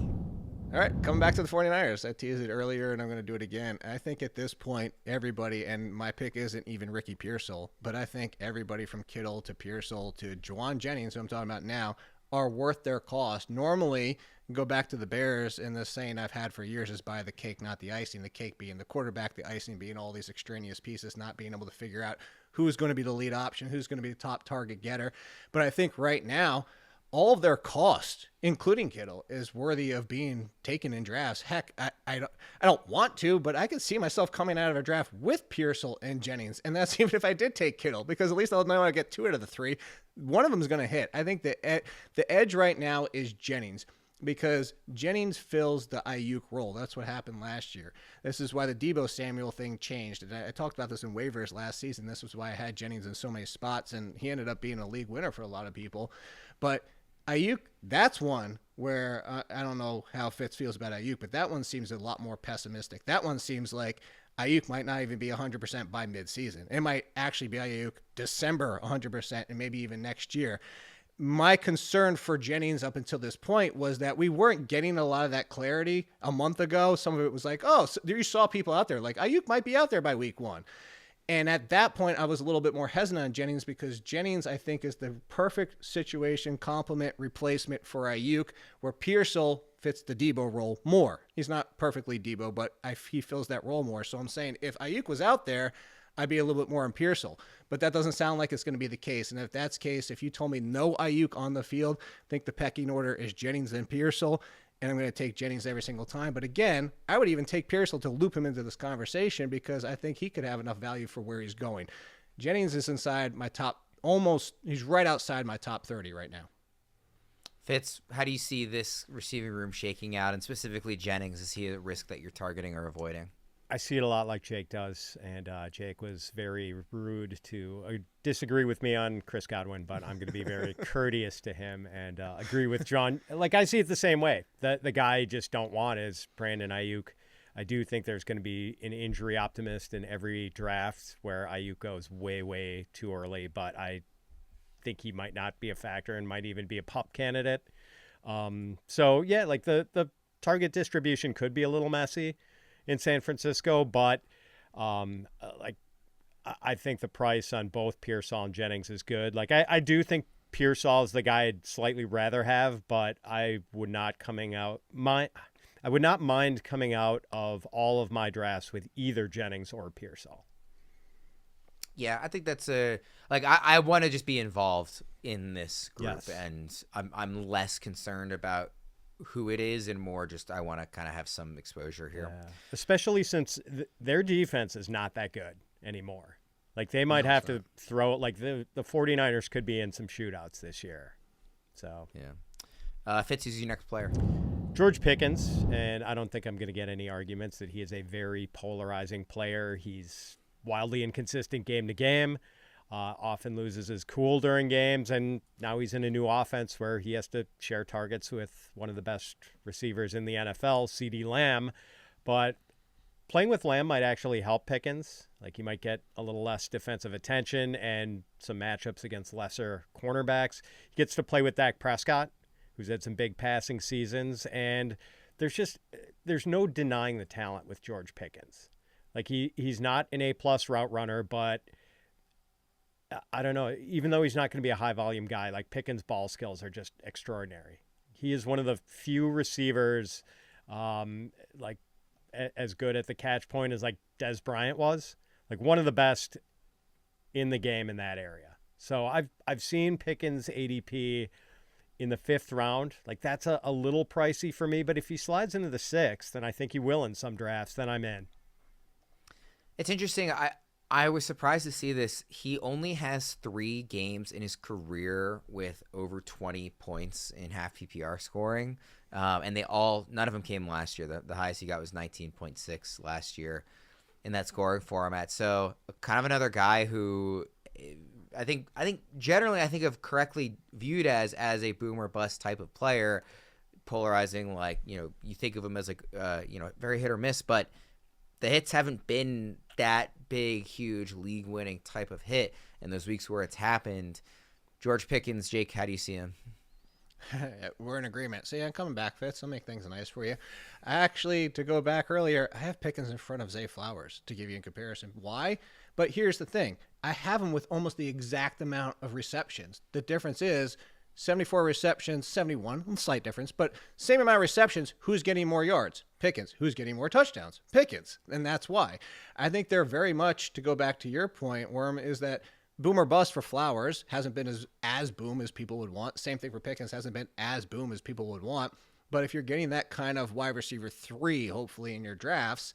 All right, coming back to the 49ers. I teased it earlier, and I'm going to do it again. I think at this point, everybody, and my pick isn't even Ricky Pearsall, but I think everybody from Kittle to Pearsall to Jauan Jennings, who I'm talking about now, are worth their cost. Normally, go back to the Bears, and the saying I've had for years is buy the cake, not the icing. The cake being the quarterback, the icing being all these extraneous pieces, not being able to figure out who's going to be the lead option, who's going to be the top target getter. But I think right now, all of their cost, including Kittle, is worthy of being taken in drafts. Heck, I don't want to, but I can see myself coming out of a draft with Pearsall and Jennings, and that's even if I did take Kittle, because at least I'll know I get 2 out of the 3. One of them is going to hit. I think the edge right now is Jennings, because Jennings fills the Ayuk role. That's what happened last year. This is why the Deebo Samuel thing changed. And I talked about this in waivers last season. This was why I had Jennings in so many spots, and he ended up being a league winner for a lot of people. But Ayuk, that's one where I don't know how Fitz feels about Ayuk, but that one seems a lot more pessimistic. That one seems like Ayuk might not even be 100% by midseason. It might actually be Ayuk December 100% and maybe even next year. My concern for Jennings up until this point was that we weren't getting a lot of that clarity a month ago. Some of it was like, oh, so you saw people out there like Ayuk might be out there by week 1. And at that point, I was a little bit more hesitant on Jennings, because Jennings, I think, is the perfect situation, complement, replacement for Ayuk, where Pearsall fits the Deebo role more. He's not perfectly Deebo, but he fills that role more. So I'm saying if Ayuk was out there, I'd be a little bit more on Pearsall. But that doesn't sound like it's going to be the case. And if that's the case, if you told me no Ayuk on the field, I think the pecking order is Jennings and Pearsall, and I'm going to take Jennings every single time. But again, I would even take Pearsall to loop him into this conversation, because I think he could have enough value for where he's going. Jennings is inside my top, he's right outside my top 30 right now. Fitz, how do you see this receiving room shaking out, and specifically Jennings? Is he a risk that you're targeting or avoiding? I see it a lot like Jake does, and Jake was very rude to disagree with me on Chris Godwin, but I'm going to be very courteous to him and agree with John. Like, I see it the same way. The guy I just don't want is Brandon Ayuk. I do think there's going to be an injury optimist in every draft where Ayuk goes way, way too early, but I think he might not be a factor and might even be a pup candidate. So, yeah, like the target distribution could be a little messy in San Francisco, but I think the price on both Pearsall and Jennings is good. Like, I do think Pearsall is the guy I'd slightly rather have, but I would not mind coming out of all of my drafts with either Jennings or Pearsall. Yeah, I think that's I want to just be involved in this group, Yes. and I'm less concerned about who it is and more just I want to kind of have some exposure here. Yeah. Especially since their defense is not that good anymore. Like, they might have to throw it. Like, the 49ers could be in some shootouts this year. So, yeah. Fitz, who's your next player? George Pickens, and I don't think I'm going to get any arguments that he is a very polarizing player. He's wildly inconsistent game to game, often loses his cool during games, and now he's in a new offense where he has to share targets with one of the best receivers in the NFL, CeeDee Lamb. But playing with Lamb might actually help Pickens. Like, he might get a little less defensive attention and some matchups against lesser cornerbacks. He gets to play with Dak Prescott, who's had some big passing seasons, and there's no denying the talent with George Pickens. Like, he's not an A-plus route runner, but I don't know. Even though he's not going to be a high-volume guy, like, Pickens' ball skills are just extraordinary. He is one of the few receivers as good at the catch point as, like, Dez Bryant was. Like, one of the best in the game in that area. So I've seen Pickens' ADP in the 5th round. Like, that's a little pricey for me, but if he slides into the 6th, and I think he will in some drafts, then I'm in. It's interesting. I was surprised to see this. He only has 3 games in his career with over 20 points in half PPR scoring. And none of them came last year. The highest he got was 19.6 last year in that scoring format. So kind of another guy who I think generally of correctly viewed as a boom or bust type of player, polarizing. Like, you think of him as very hit or miss, but the hits haven't been that big, huge, league-winning type of hit in those weeks where it's happened. George Pickens, Jake, how do you see him? We're in agreement. See, I'm coming back, Fitz. I'll make things nice for you. Actually, to go back earlier, I have Pickens in front of Zay Flowers to give you in comparison. Why? But here's the thing. I have him with almost the exact amount of receptions. The difference is 74 receptions, 71, slight difference, but same amount of receptions. Who's getting more yards? Pickens. Who's getting more touchdowns? Pickens. And that's why. I think they're very much, to go back to your point, Worm, is that boom or bust for Flowers. Hasn't been as boom as people would want. Same thing for Pickens. Hasn't been as boom as people would want. But if you're getting that kind of wide receiver 3, hopefully in your drafts,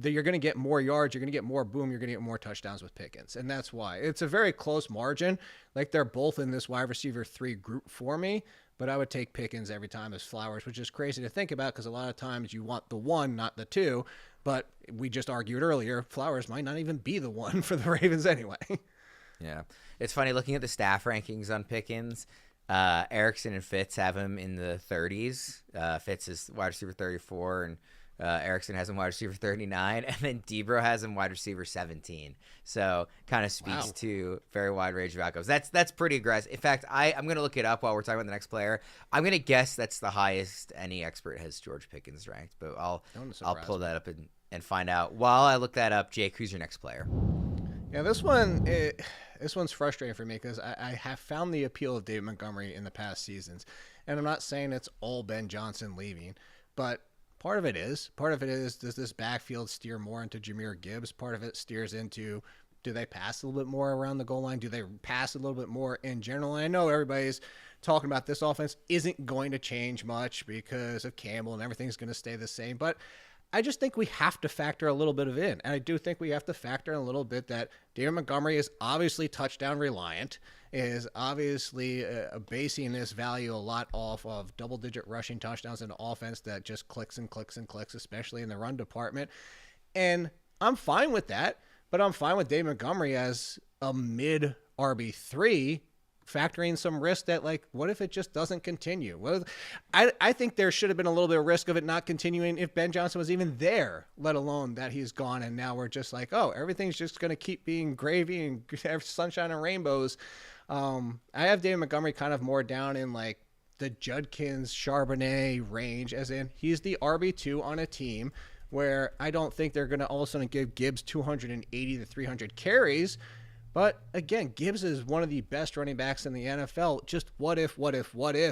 you're going to get more yards, you're going to get more boom, you're going to get more touchdowns with Pickens. And that's why. It's a very close margin. Like, they're both in this wide receiver 3 group for me, but I would take Pickens every time as Flowers, which is crazy to think about because a lot of times you want the 1, not the 2. But we just argued earlier, Flowers might not even be the 1 for the Ravens anyway. Yeah. It's funny looking at the staff rankings on Pickens. Erickson and Fitz have him in the 30s. Fitz is wide receiver 34, and Erickson has him wide receiver 39, and then Debro has him wide receiver 17. So kind of speaks to very wide range of outcomes. That's pretty aggressive. In fact, I'm going to look it up while we're talking about the next player. I'm going to guess that's the highest any expert has George Pickens ranked, but I'll pull that up and find out. While I look that up, Jake, who's your next player? Yeah, this one's frustrating for me because I have found the appeal of David Montgomery in the past seasons. And I'm not saying it's all Ben Johnson leaving, but part of it is, does this backfield steer more into Jahmyr Gibbs? Part of it steers into, do they pass a little bit more around the goal line? Do they pass a little bit more in general? And I know everybody's talking about this offense isn't going to change much because of Campbell and everything's going to stay the same, but I just think we have to factor a little bit of it in. And I do think we have to factor in a little bit that David Montgomery is obviously touchdown reliant, is obviously basing this value a lot off of double-digit rushing touchdowns in an offense that just clicks and clicks and clicks, especially in the run department. And I'm fine with that, but I'm fine with David Montgomery as a mid RB3, factoring some risk that, like, what if it just doesn't continue? Well, I think there should have been a little bit of risk of it not continuing if Ben Johnson was even there, let alone that he's gone. And now we're just like, oh, everything's just going to keep being gravy and sunshine and rainbows. I have David Montgomery kind of more down in like the Judkins, Charbonnet range, as in he's the RB2 on a team where I don't think they're going to all of a sudden give Gibbs 280 to 300 carries. But again, Gibbs is one of the best running backs in the NFL. Just what if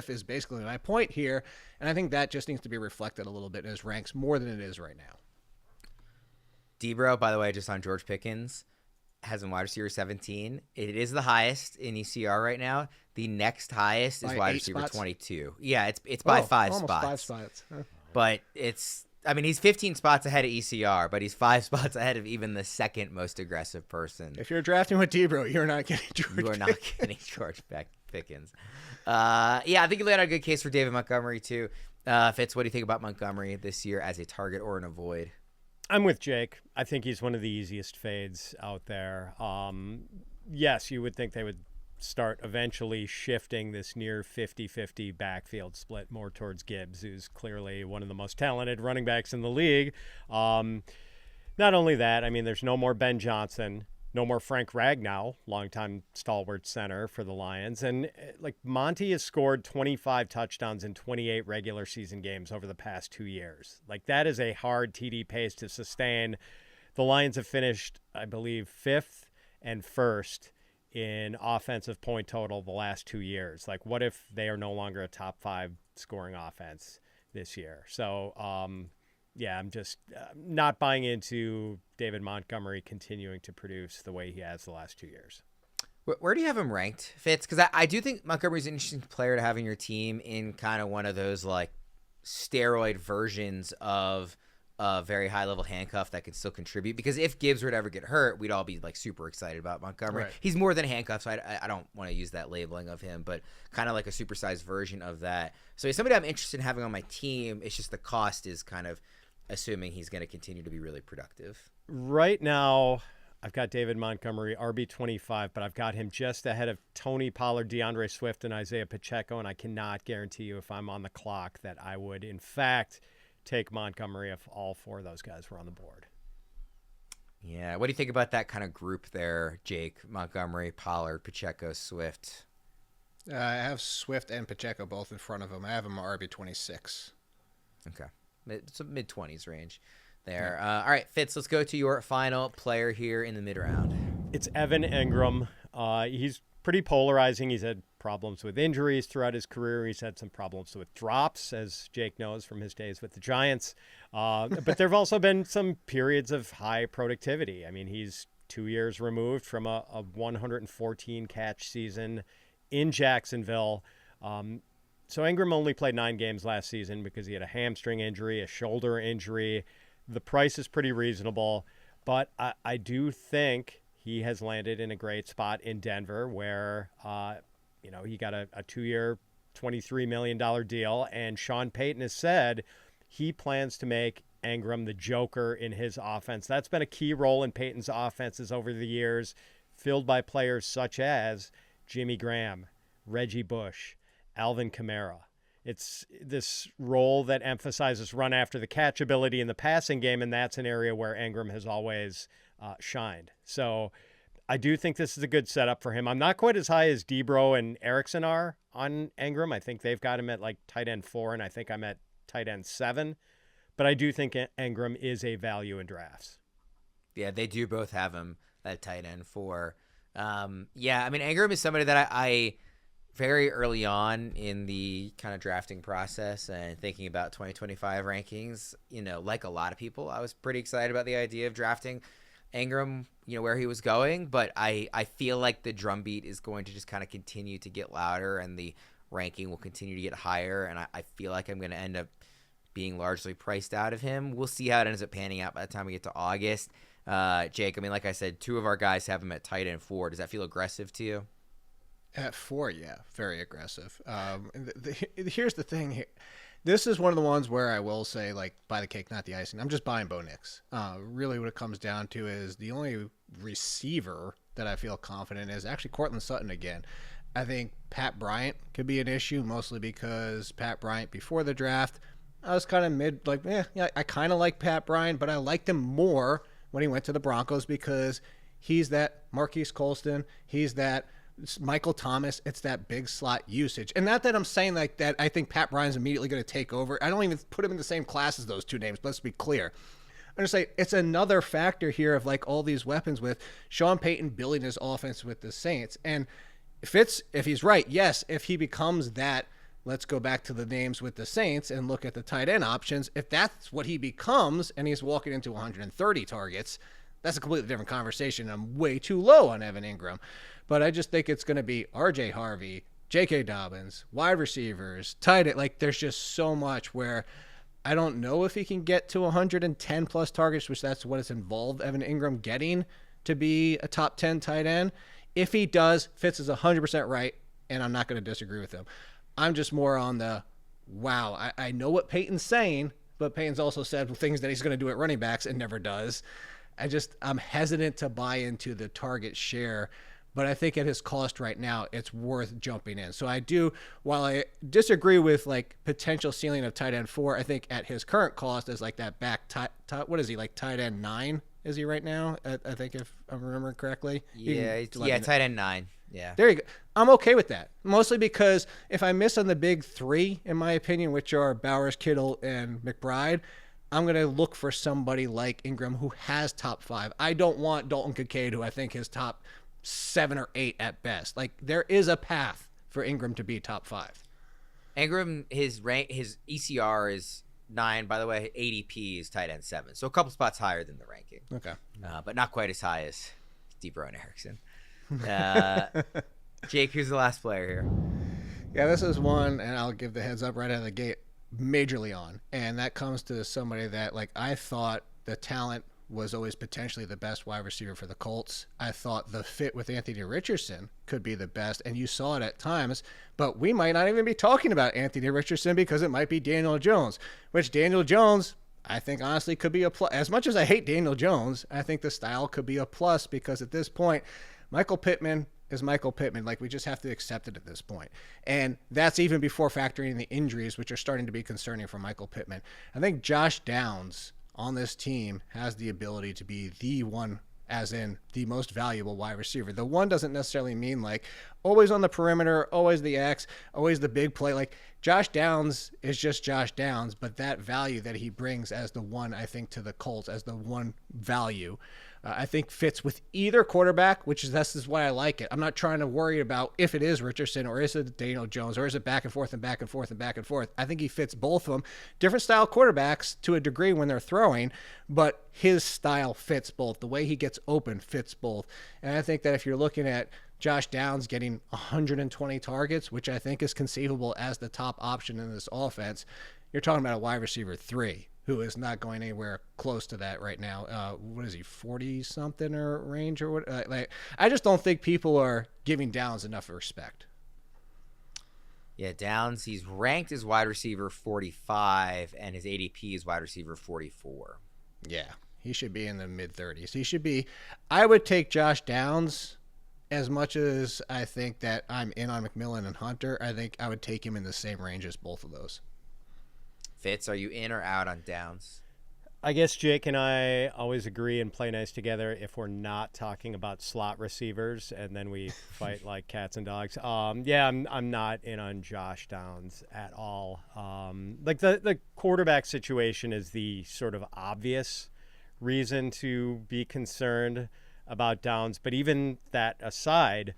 is basically my point here. And I think that just needs to be reflected a little bit in his ranks more than it is right now. Debro, by the way, just on George Pickens, has him wide receiver 17. It is the highest in ECR right now. The next highest is wide receiver 22. Yeah, it's by 5 almost spots. 5 spots. Huh. But he's 15 spots ahead of ECR, but he's 5 spots ahead of even the second most aggressive person. If you're drafting with Debro, you're not getting George. You are not getting George Pickens. I think you laid out a good case for David Montgomery too. Fitz, what do you think about Montgomery this year as a target or an avoid? I'm with Jake. I think he's one of the easiest fades out there. Yes, you would think they would start eventually shifting this near 50-50 backfield split more towards Gibbs, who's clearly one of the most talented running backs in the league. Not only that, I mean, there's no more Ben Johnson, no more Frank Ragnow, longtime stalwart center for the Lions. And like Monty has scored 25 touchdowns in 28 regular season games over the past 2 years. Like that is a hard TD pace to sustain. The Lions have finished, I believe, 5th and 1st in offensive point total the last 2 years. Like what if they are no longer a top 5 scoring offense this year? So, I'm just not buying into David Montgomery continuing to produce the way he has the last 2 years. Where do you have him ranked, Fitz? Because I do think Montgomery's an interesting player to have in your team in kind of one of those like steroid versions of a very high-level handcuff that could still contribute. Because if Gibbs were to ever get hurt, we'd all be like super excited about Montgomery. Right. He's more than a handcuff, so I don't want to use that labeling of him, but kind of like a supersized version of that. So he's somebody I'm interested in having on my team. It's just the cost is kind of assuming he's going to continue to be really productive. Right now, I've got David Montgomery, RB25, but I've got him just ahead of Tony Pollard, DeAndre Swift, and Isaiah Pacheco, and I cannot guarantee you if I'm on the clock that I would, in fact, take Montgomery if all 4 of those guys were on the board. Yeah. What do you think about that kind of group there, Jake? Montgomery, Pollard, Pacheco, Swift. I have Swift and Pacheco both in front of him. I have him RB26. Okay. It's a mid-20s range there. Yeah. All right, Fitz, let's go to your final player here in the mid-round. It's Evan Engram. He's pretty polarizing. He's had problems with injuries throughout his career. He's had some problems with drops, as Jake knows from his days with the Giants. But there have also been some periods of high productivity. I mean, he's 2 years removed from a 114 catch season in Jacksonville. So Engram only played 9 games last season because he had a hamstring injury, a shoulder injury. The price is pretty reasonable, but I do think he has landed in a great spot in Denver where, he got a 2-year, $23 million deal, and Sean Payton has said he plans to make Engram the joker in his offense. That's been a key role in Payton's offenses over the years, filled by players such as Jimmy Graham, Reggie Bush, Alvin Kamara. It's this role that emphasizes run after the catch ability in the passing game, and that's an area where Engram has always shined. So I do think this is a good setup for him. I'm not quite as high as Debro and Erickson are on Engram. I think they've got him at like tight end 4, and I think I'm at tight end 7. But I do think Engram is a value in drafts. Yeah, they do both have him at tight end 4. Engram is somebody that I very early on in the kind of drafting process and thinking about 2025 rankings, like a lot of people, I was pretty excited about the idea of drafting Engram, where he was going. But I feel like the drumbeat is going to just kind of continue to get louder and the ranking will continue to get higher. And I feel like I'm going to end up being largely priced out of him. We'll see how it ends up panning out by the time we get to August. Jake, like I said, 2 of our guys have him at tight end 4. Does that feel aggressive to you? At 4, yeah, very aggressive. Here's the thing here. This is one of the ones where I will say, like, buy the cake, not the icing. I'm just buying Bo Nix. Really what it comes down to is the only receiver that I feel confident is actually Cortland Sutton again. I think Pat Bryant could be an issue, mostly because Pat Bryant, before the draft, I was kind of I kind of like Pat Bryant, but I liked him more when he went to the Broncos because he's that Marquise Colston. He's that Michael Thomas. It's that big slot usage. And not that I'm saying like that I think Pat Bryant's immediately going to take over. I don't even put him in the same class as those 2 names, but let's be clear. I'm going to say it's another factor here of like all these weapons with Sean Payton building his offense with the Saints. And if he's right, yes, if he becomes that, let's go back to the names with the Saints and look at the tight end options. If that's what he becomes and he's walking into 130 targets, that's a completely different conversation. I'm way too low on Evan Engram. But I just think it's going to be R.J. Harvey, J.K. Dobbins, wide receivers, tight end. Like, there's just so much where I don't know if he can get to 110-plus targets, which that's what it's involved Evan Engram getting to be a top 10 tight end. If he does, Fitz is 100% right, and I'm not going to disagree with him. I'm just more on the, wow, I know what Peyton's saying, but Peyton's also said things that he's going to do at running backs and never does. I'm hesitant to buy into the target share, but I think at his cost right now, it's worth jumping in. So I do, while I disagree with like potential ceiling of tight end 4, I think at his current cost is like that back what is he, like tight end 9? Is he right now? I think if I'm remembering correctly. Yeah, tight end 9. Yeah. There you go. I'm okay with that. Mostly because if I miss on the big 3, in my opinion, which are Bowers, Kittle, and McBride, I'm going to look for somebody like Engram who has top 5. I don't want Dalton Kincaid, who I think is top 7 or 8 at best. Like, there is a path for Engram to be top 5. Engram, his ECR is 9. By the way, ADP is tight end 7. So a couple spots higher than the ranking. Okay. But not quite as high as Debro and Erickson. Jake, who's the last player here? Yeah, this is one, and I'll give the heads up right out of the gate, majorly on. And that comes to somebody that, like, I thought the talent was always potentially the best wide receiver for the Colts. I thought the fit with Anthony Richardson could be the best, and you saw it at times. But we might not even be talking about Anthony Richardson because it might be Daniel Jones, which Daniel Jones, I think, honestly, could be a plus. As much as I hate Daniel Jones, I think the style could be a plus because at this point, Michael Pittman is Michael Pittman. Like, we just have to accept it at this point. And that's even before factoring in the injuries, which are starting to be concerning for Michael Pittman. I think Josh Downs on this team has the ability to be the one, as in the most valuable wide receiver. The one doesn't necessarily mean like always on the perimeter, always the X, always the big play. Like, Josh Downs is just Josh Downs, but that value that he brings as the one, I think, to the Colts as the one value I think fits with either quarterback, this is why I like it. I'm not trying to worry about if it is Richardson or is it Daniel Jones or is it back and forth and back and forth and back and forth. I think he fits both of them. Different style quarterbacks to a degree when they're throwing, but his style fits both. The way he gets open fits both. And I think that if you're looking at Josh Downs getting 120 targets, which I think is conceivable as the top option in this offense, you're talking about a wide receiver 3 who is not going anywhere close to that right now. What is he, 40-something or range or what? I just don't think people are giving Downs enough respect. Yeah, Downs, he's ranked as wide receiver 45, and his ADP is wide receiver 44. Yeah, he should be in the mid-30s. He should be. I would take Josh Downs as much as I think that I'm in on McMillan and Hunter. I think I would take him in the same range as both of those. Fitz, are you in or out on Downs? I guess Jake and I always agree and play nice together if we're not talking about slot receivers, and then we fight like cats and dogs. I'm not in on Josh Downs at all. Like the quarterback situation is the sort of obvious reason to be concerned about Downs, but even that aside,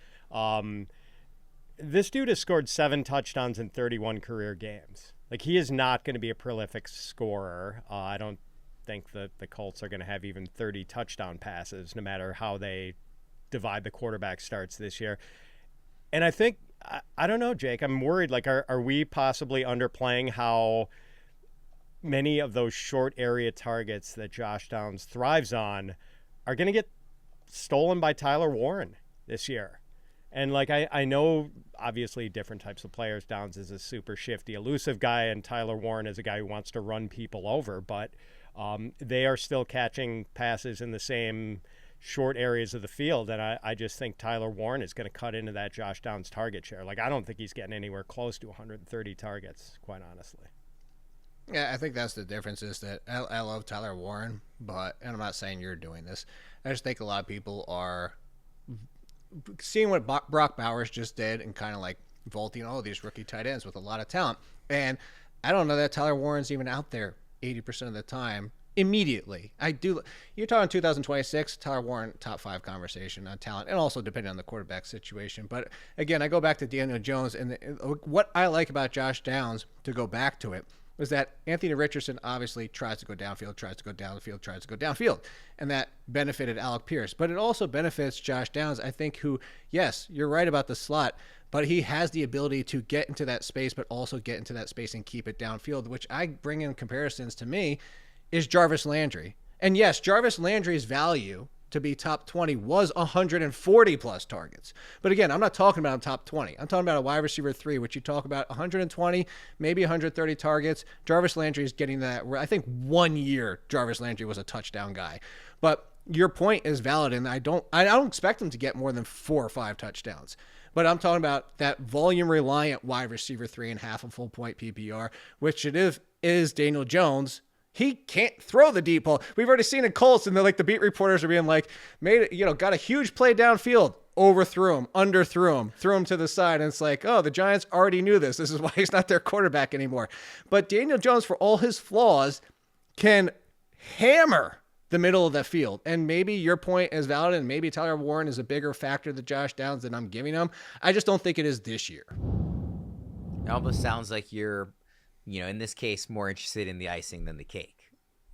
this dude has scored 7 touchdowns in 31 career games. Like, he is not going to be a prolific scorer. I don't think that the Colts are going to have even 30 touchdown passes, no matter how they divide the quarterback starts this year. And I think, I don't know, Jake, I'm worried. Like, are we possibly underplaying how many of those short area targets that Josh Downs thrives on are going to get stolen by Tyler Warren this year? And, like, I know, obviously, different types of players. Downs is a super shifty, elusive guy, and Tyler Warren is a guy who wants to run people over. But they are still catching passes in the same short areas of the field. And I just think Tyler Warren is going to cut into that Josh Downs target share. Like, I don't think he's getting anywhere close to 130 targets, quite honestly. Yeah, I think that's the difference is that I love Tyler Warren, and I'm not saying you're doing this. I just think a lot of people are seeing what Brock Bowers just did and kind of like vaulting all these rookie tight ends with a lot of talent. And I don't know that Tyler Warren's even out there 80% of the time immediately. You're talking 2026, Tyler Warren, top 5 conversation on talent, and also depending on the quarterback situation. But again, I go back to Daniel Jones, and what I like about Josh Downs, to go back to it, was that Anthony Richardson obviously tries to go downfield, and that benefited Alec Pierce. But it also benefits Josh Downs, I think, who, yes, you're right about the slot, but he has the ability to get into that space, but also get into that space and keep it downfield, which I bring in comparisons to me is Jarvis Landry. And yes, Jarvis Landry's value to be top 20 was 140 plus targets. But again, I'm not talking about a top 20. I'm talking about a wide receiver 3, which you talk about 120, maybe 130 targets. Jarvis Landry is getting that. I think 1 year Jarvis Landry was a touchdown guy. But your point is valid, and I don't expect him to get more than 4 or 5 touchdowns. But I'm talking about that volume reliant wide receiver 3.5 a full point PPR, which it is Daniel Jones. He can't throw the deep ball. We've already seen in Colts, and the beat reporters are being like, got a huge play downfield, overthrew him, underthrew him, threw him to the side, and it's like, oh, the Giants already knew this. This is why he's not their quarterback anymore. But Daniel Jones, for all his flaws, can hammer the middle of the field. And maybe your point is valid, and maybe Tyler Warren is a bigger factor than Josh Downs than I'm giving him. I just don't think it is this year. It almost sounds like you're, in this case, more interested in the icing than the cake,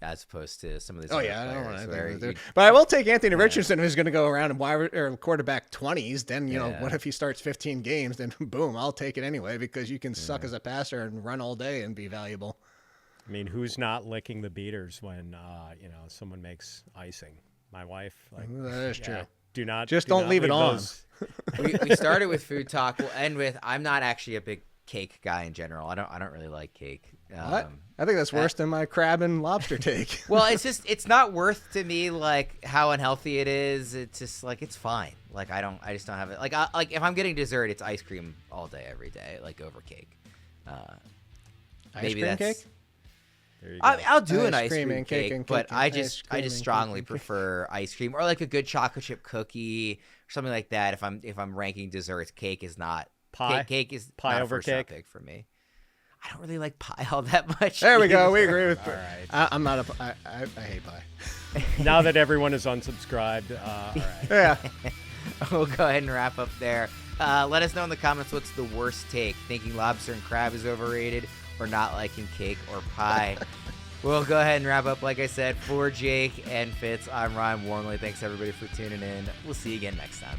as opposed to some of these. Oh other yeah, I don't players want to. But I will take Anthony Richardson, who's going to go around and quarterback 20s. Then what if he starts 15 games? Then boom, I'll take it anyway because you can suck as a passer and run all day and be valuable. I mean, who's not licking the beaters when someone makes icing? My wife. That is true. Don't leave it on. We started with food talk. We'll end with, I'm not actually a big cake guy in general. I don't really like cake. What? I think that's worse than my crab and lobster take. Well, it's not worth to me like how unhealthy it is. It's just like it's fine. Like I just don't have it. Like if I'm getting dessert, it's ice cream all day every day, like over cake. Maybe cream that's cake? There you go. I'll do an ice cream cream and cake, and but cake I and just ice cream strongly and cake. prefer ice cream or like a good chocolate chip cookie or something like that. If I'm ranking desserts, cake is not pie. Cake is pie not over a first round cake pick for me. I don't really like pie all that much. There we go. We agree with. All right. I'm not a. I hate pie. Now that everyone is unsubscribed, all right. Yeah. We'll go ahead and wrap up there. Let us know in the comments what's the worst take: thinking lobster and crab is overrated, or not liking cake or pie. We'll go ahead and wrap up. Like I said, for Jake and Fitz, I'm Ryan Wormeli. Thanks everybody for tuning in. We'll see you again next time.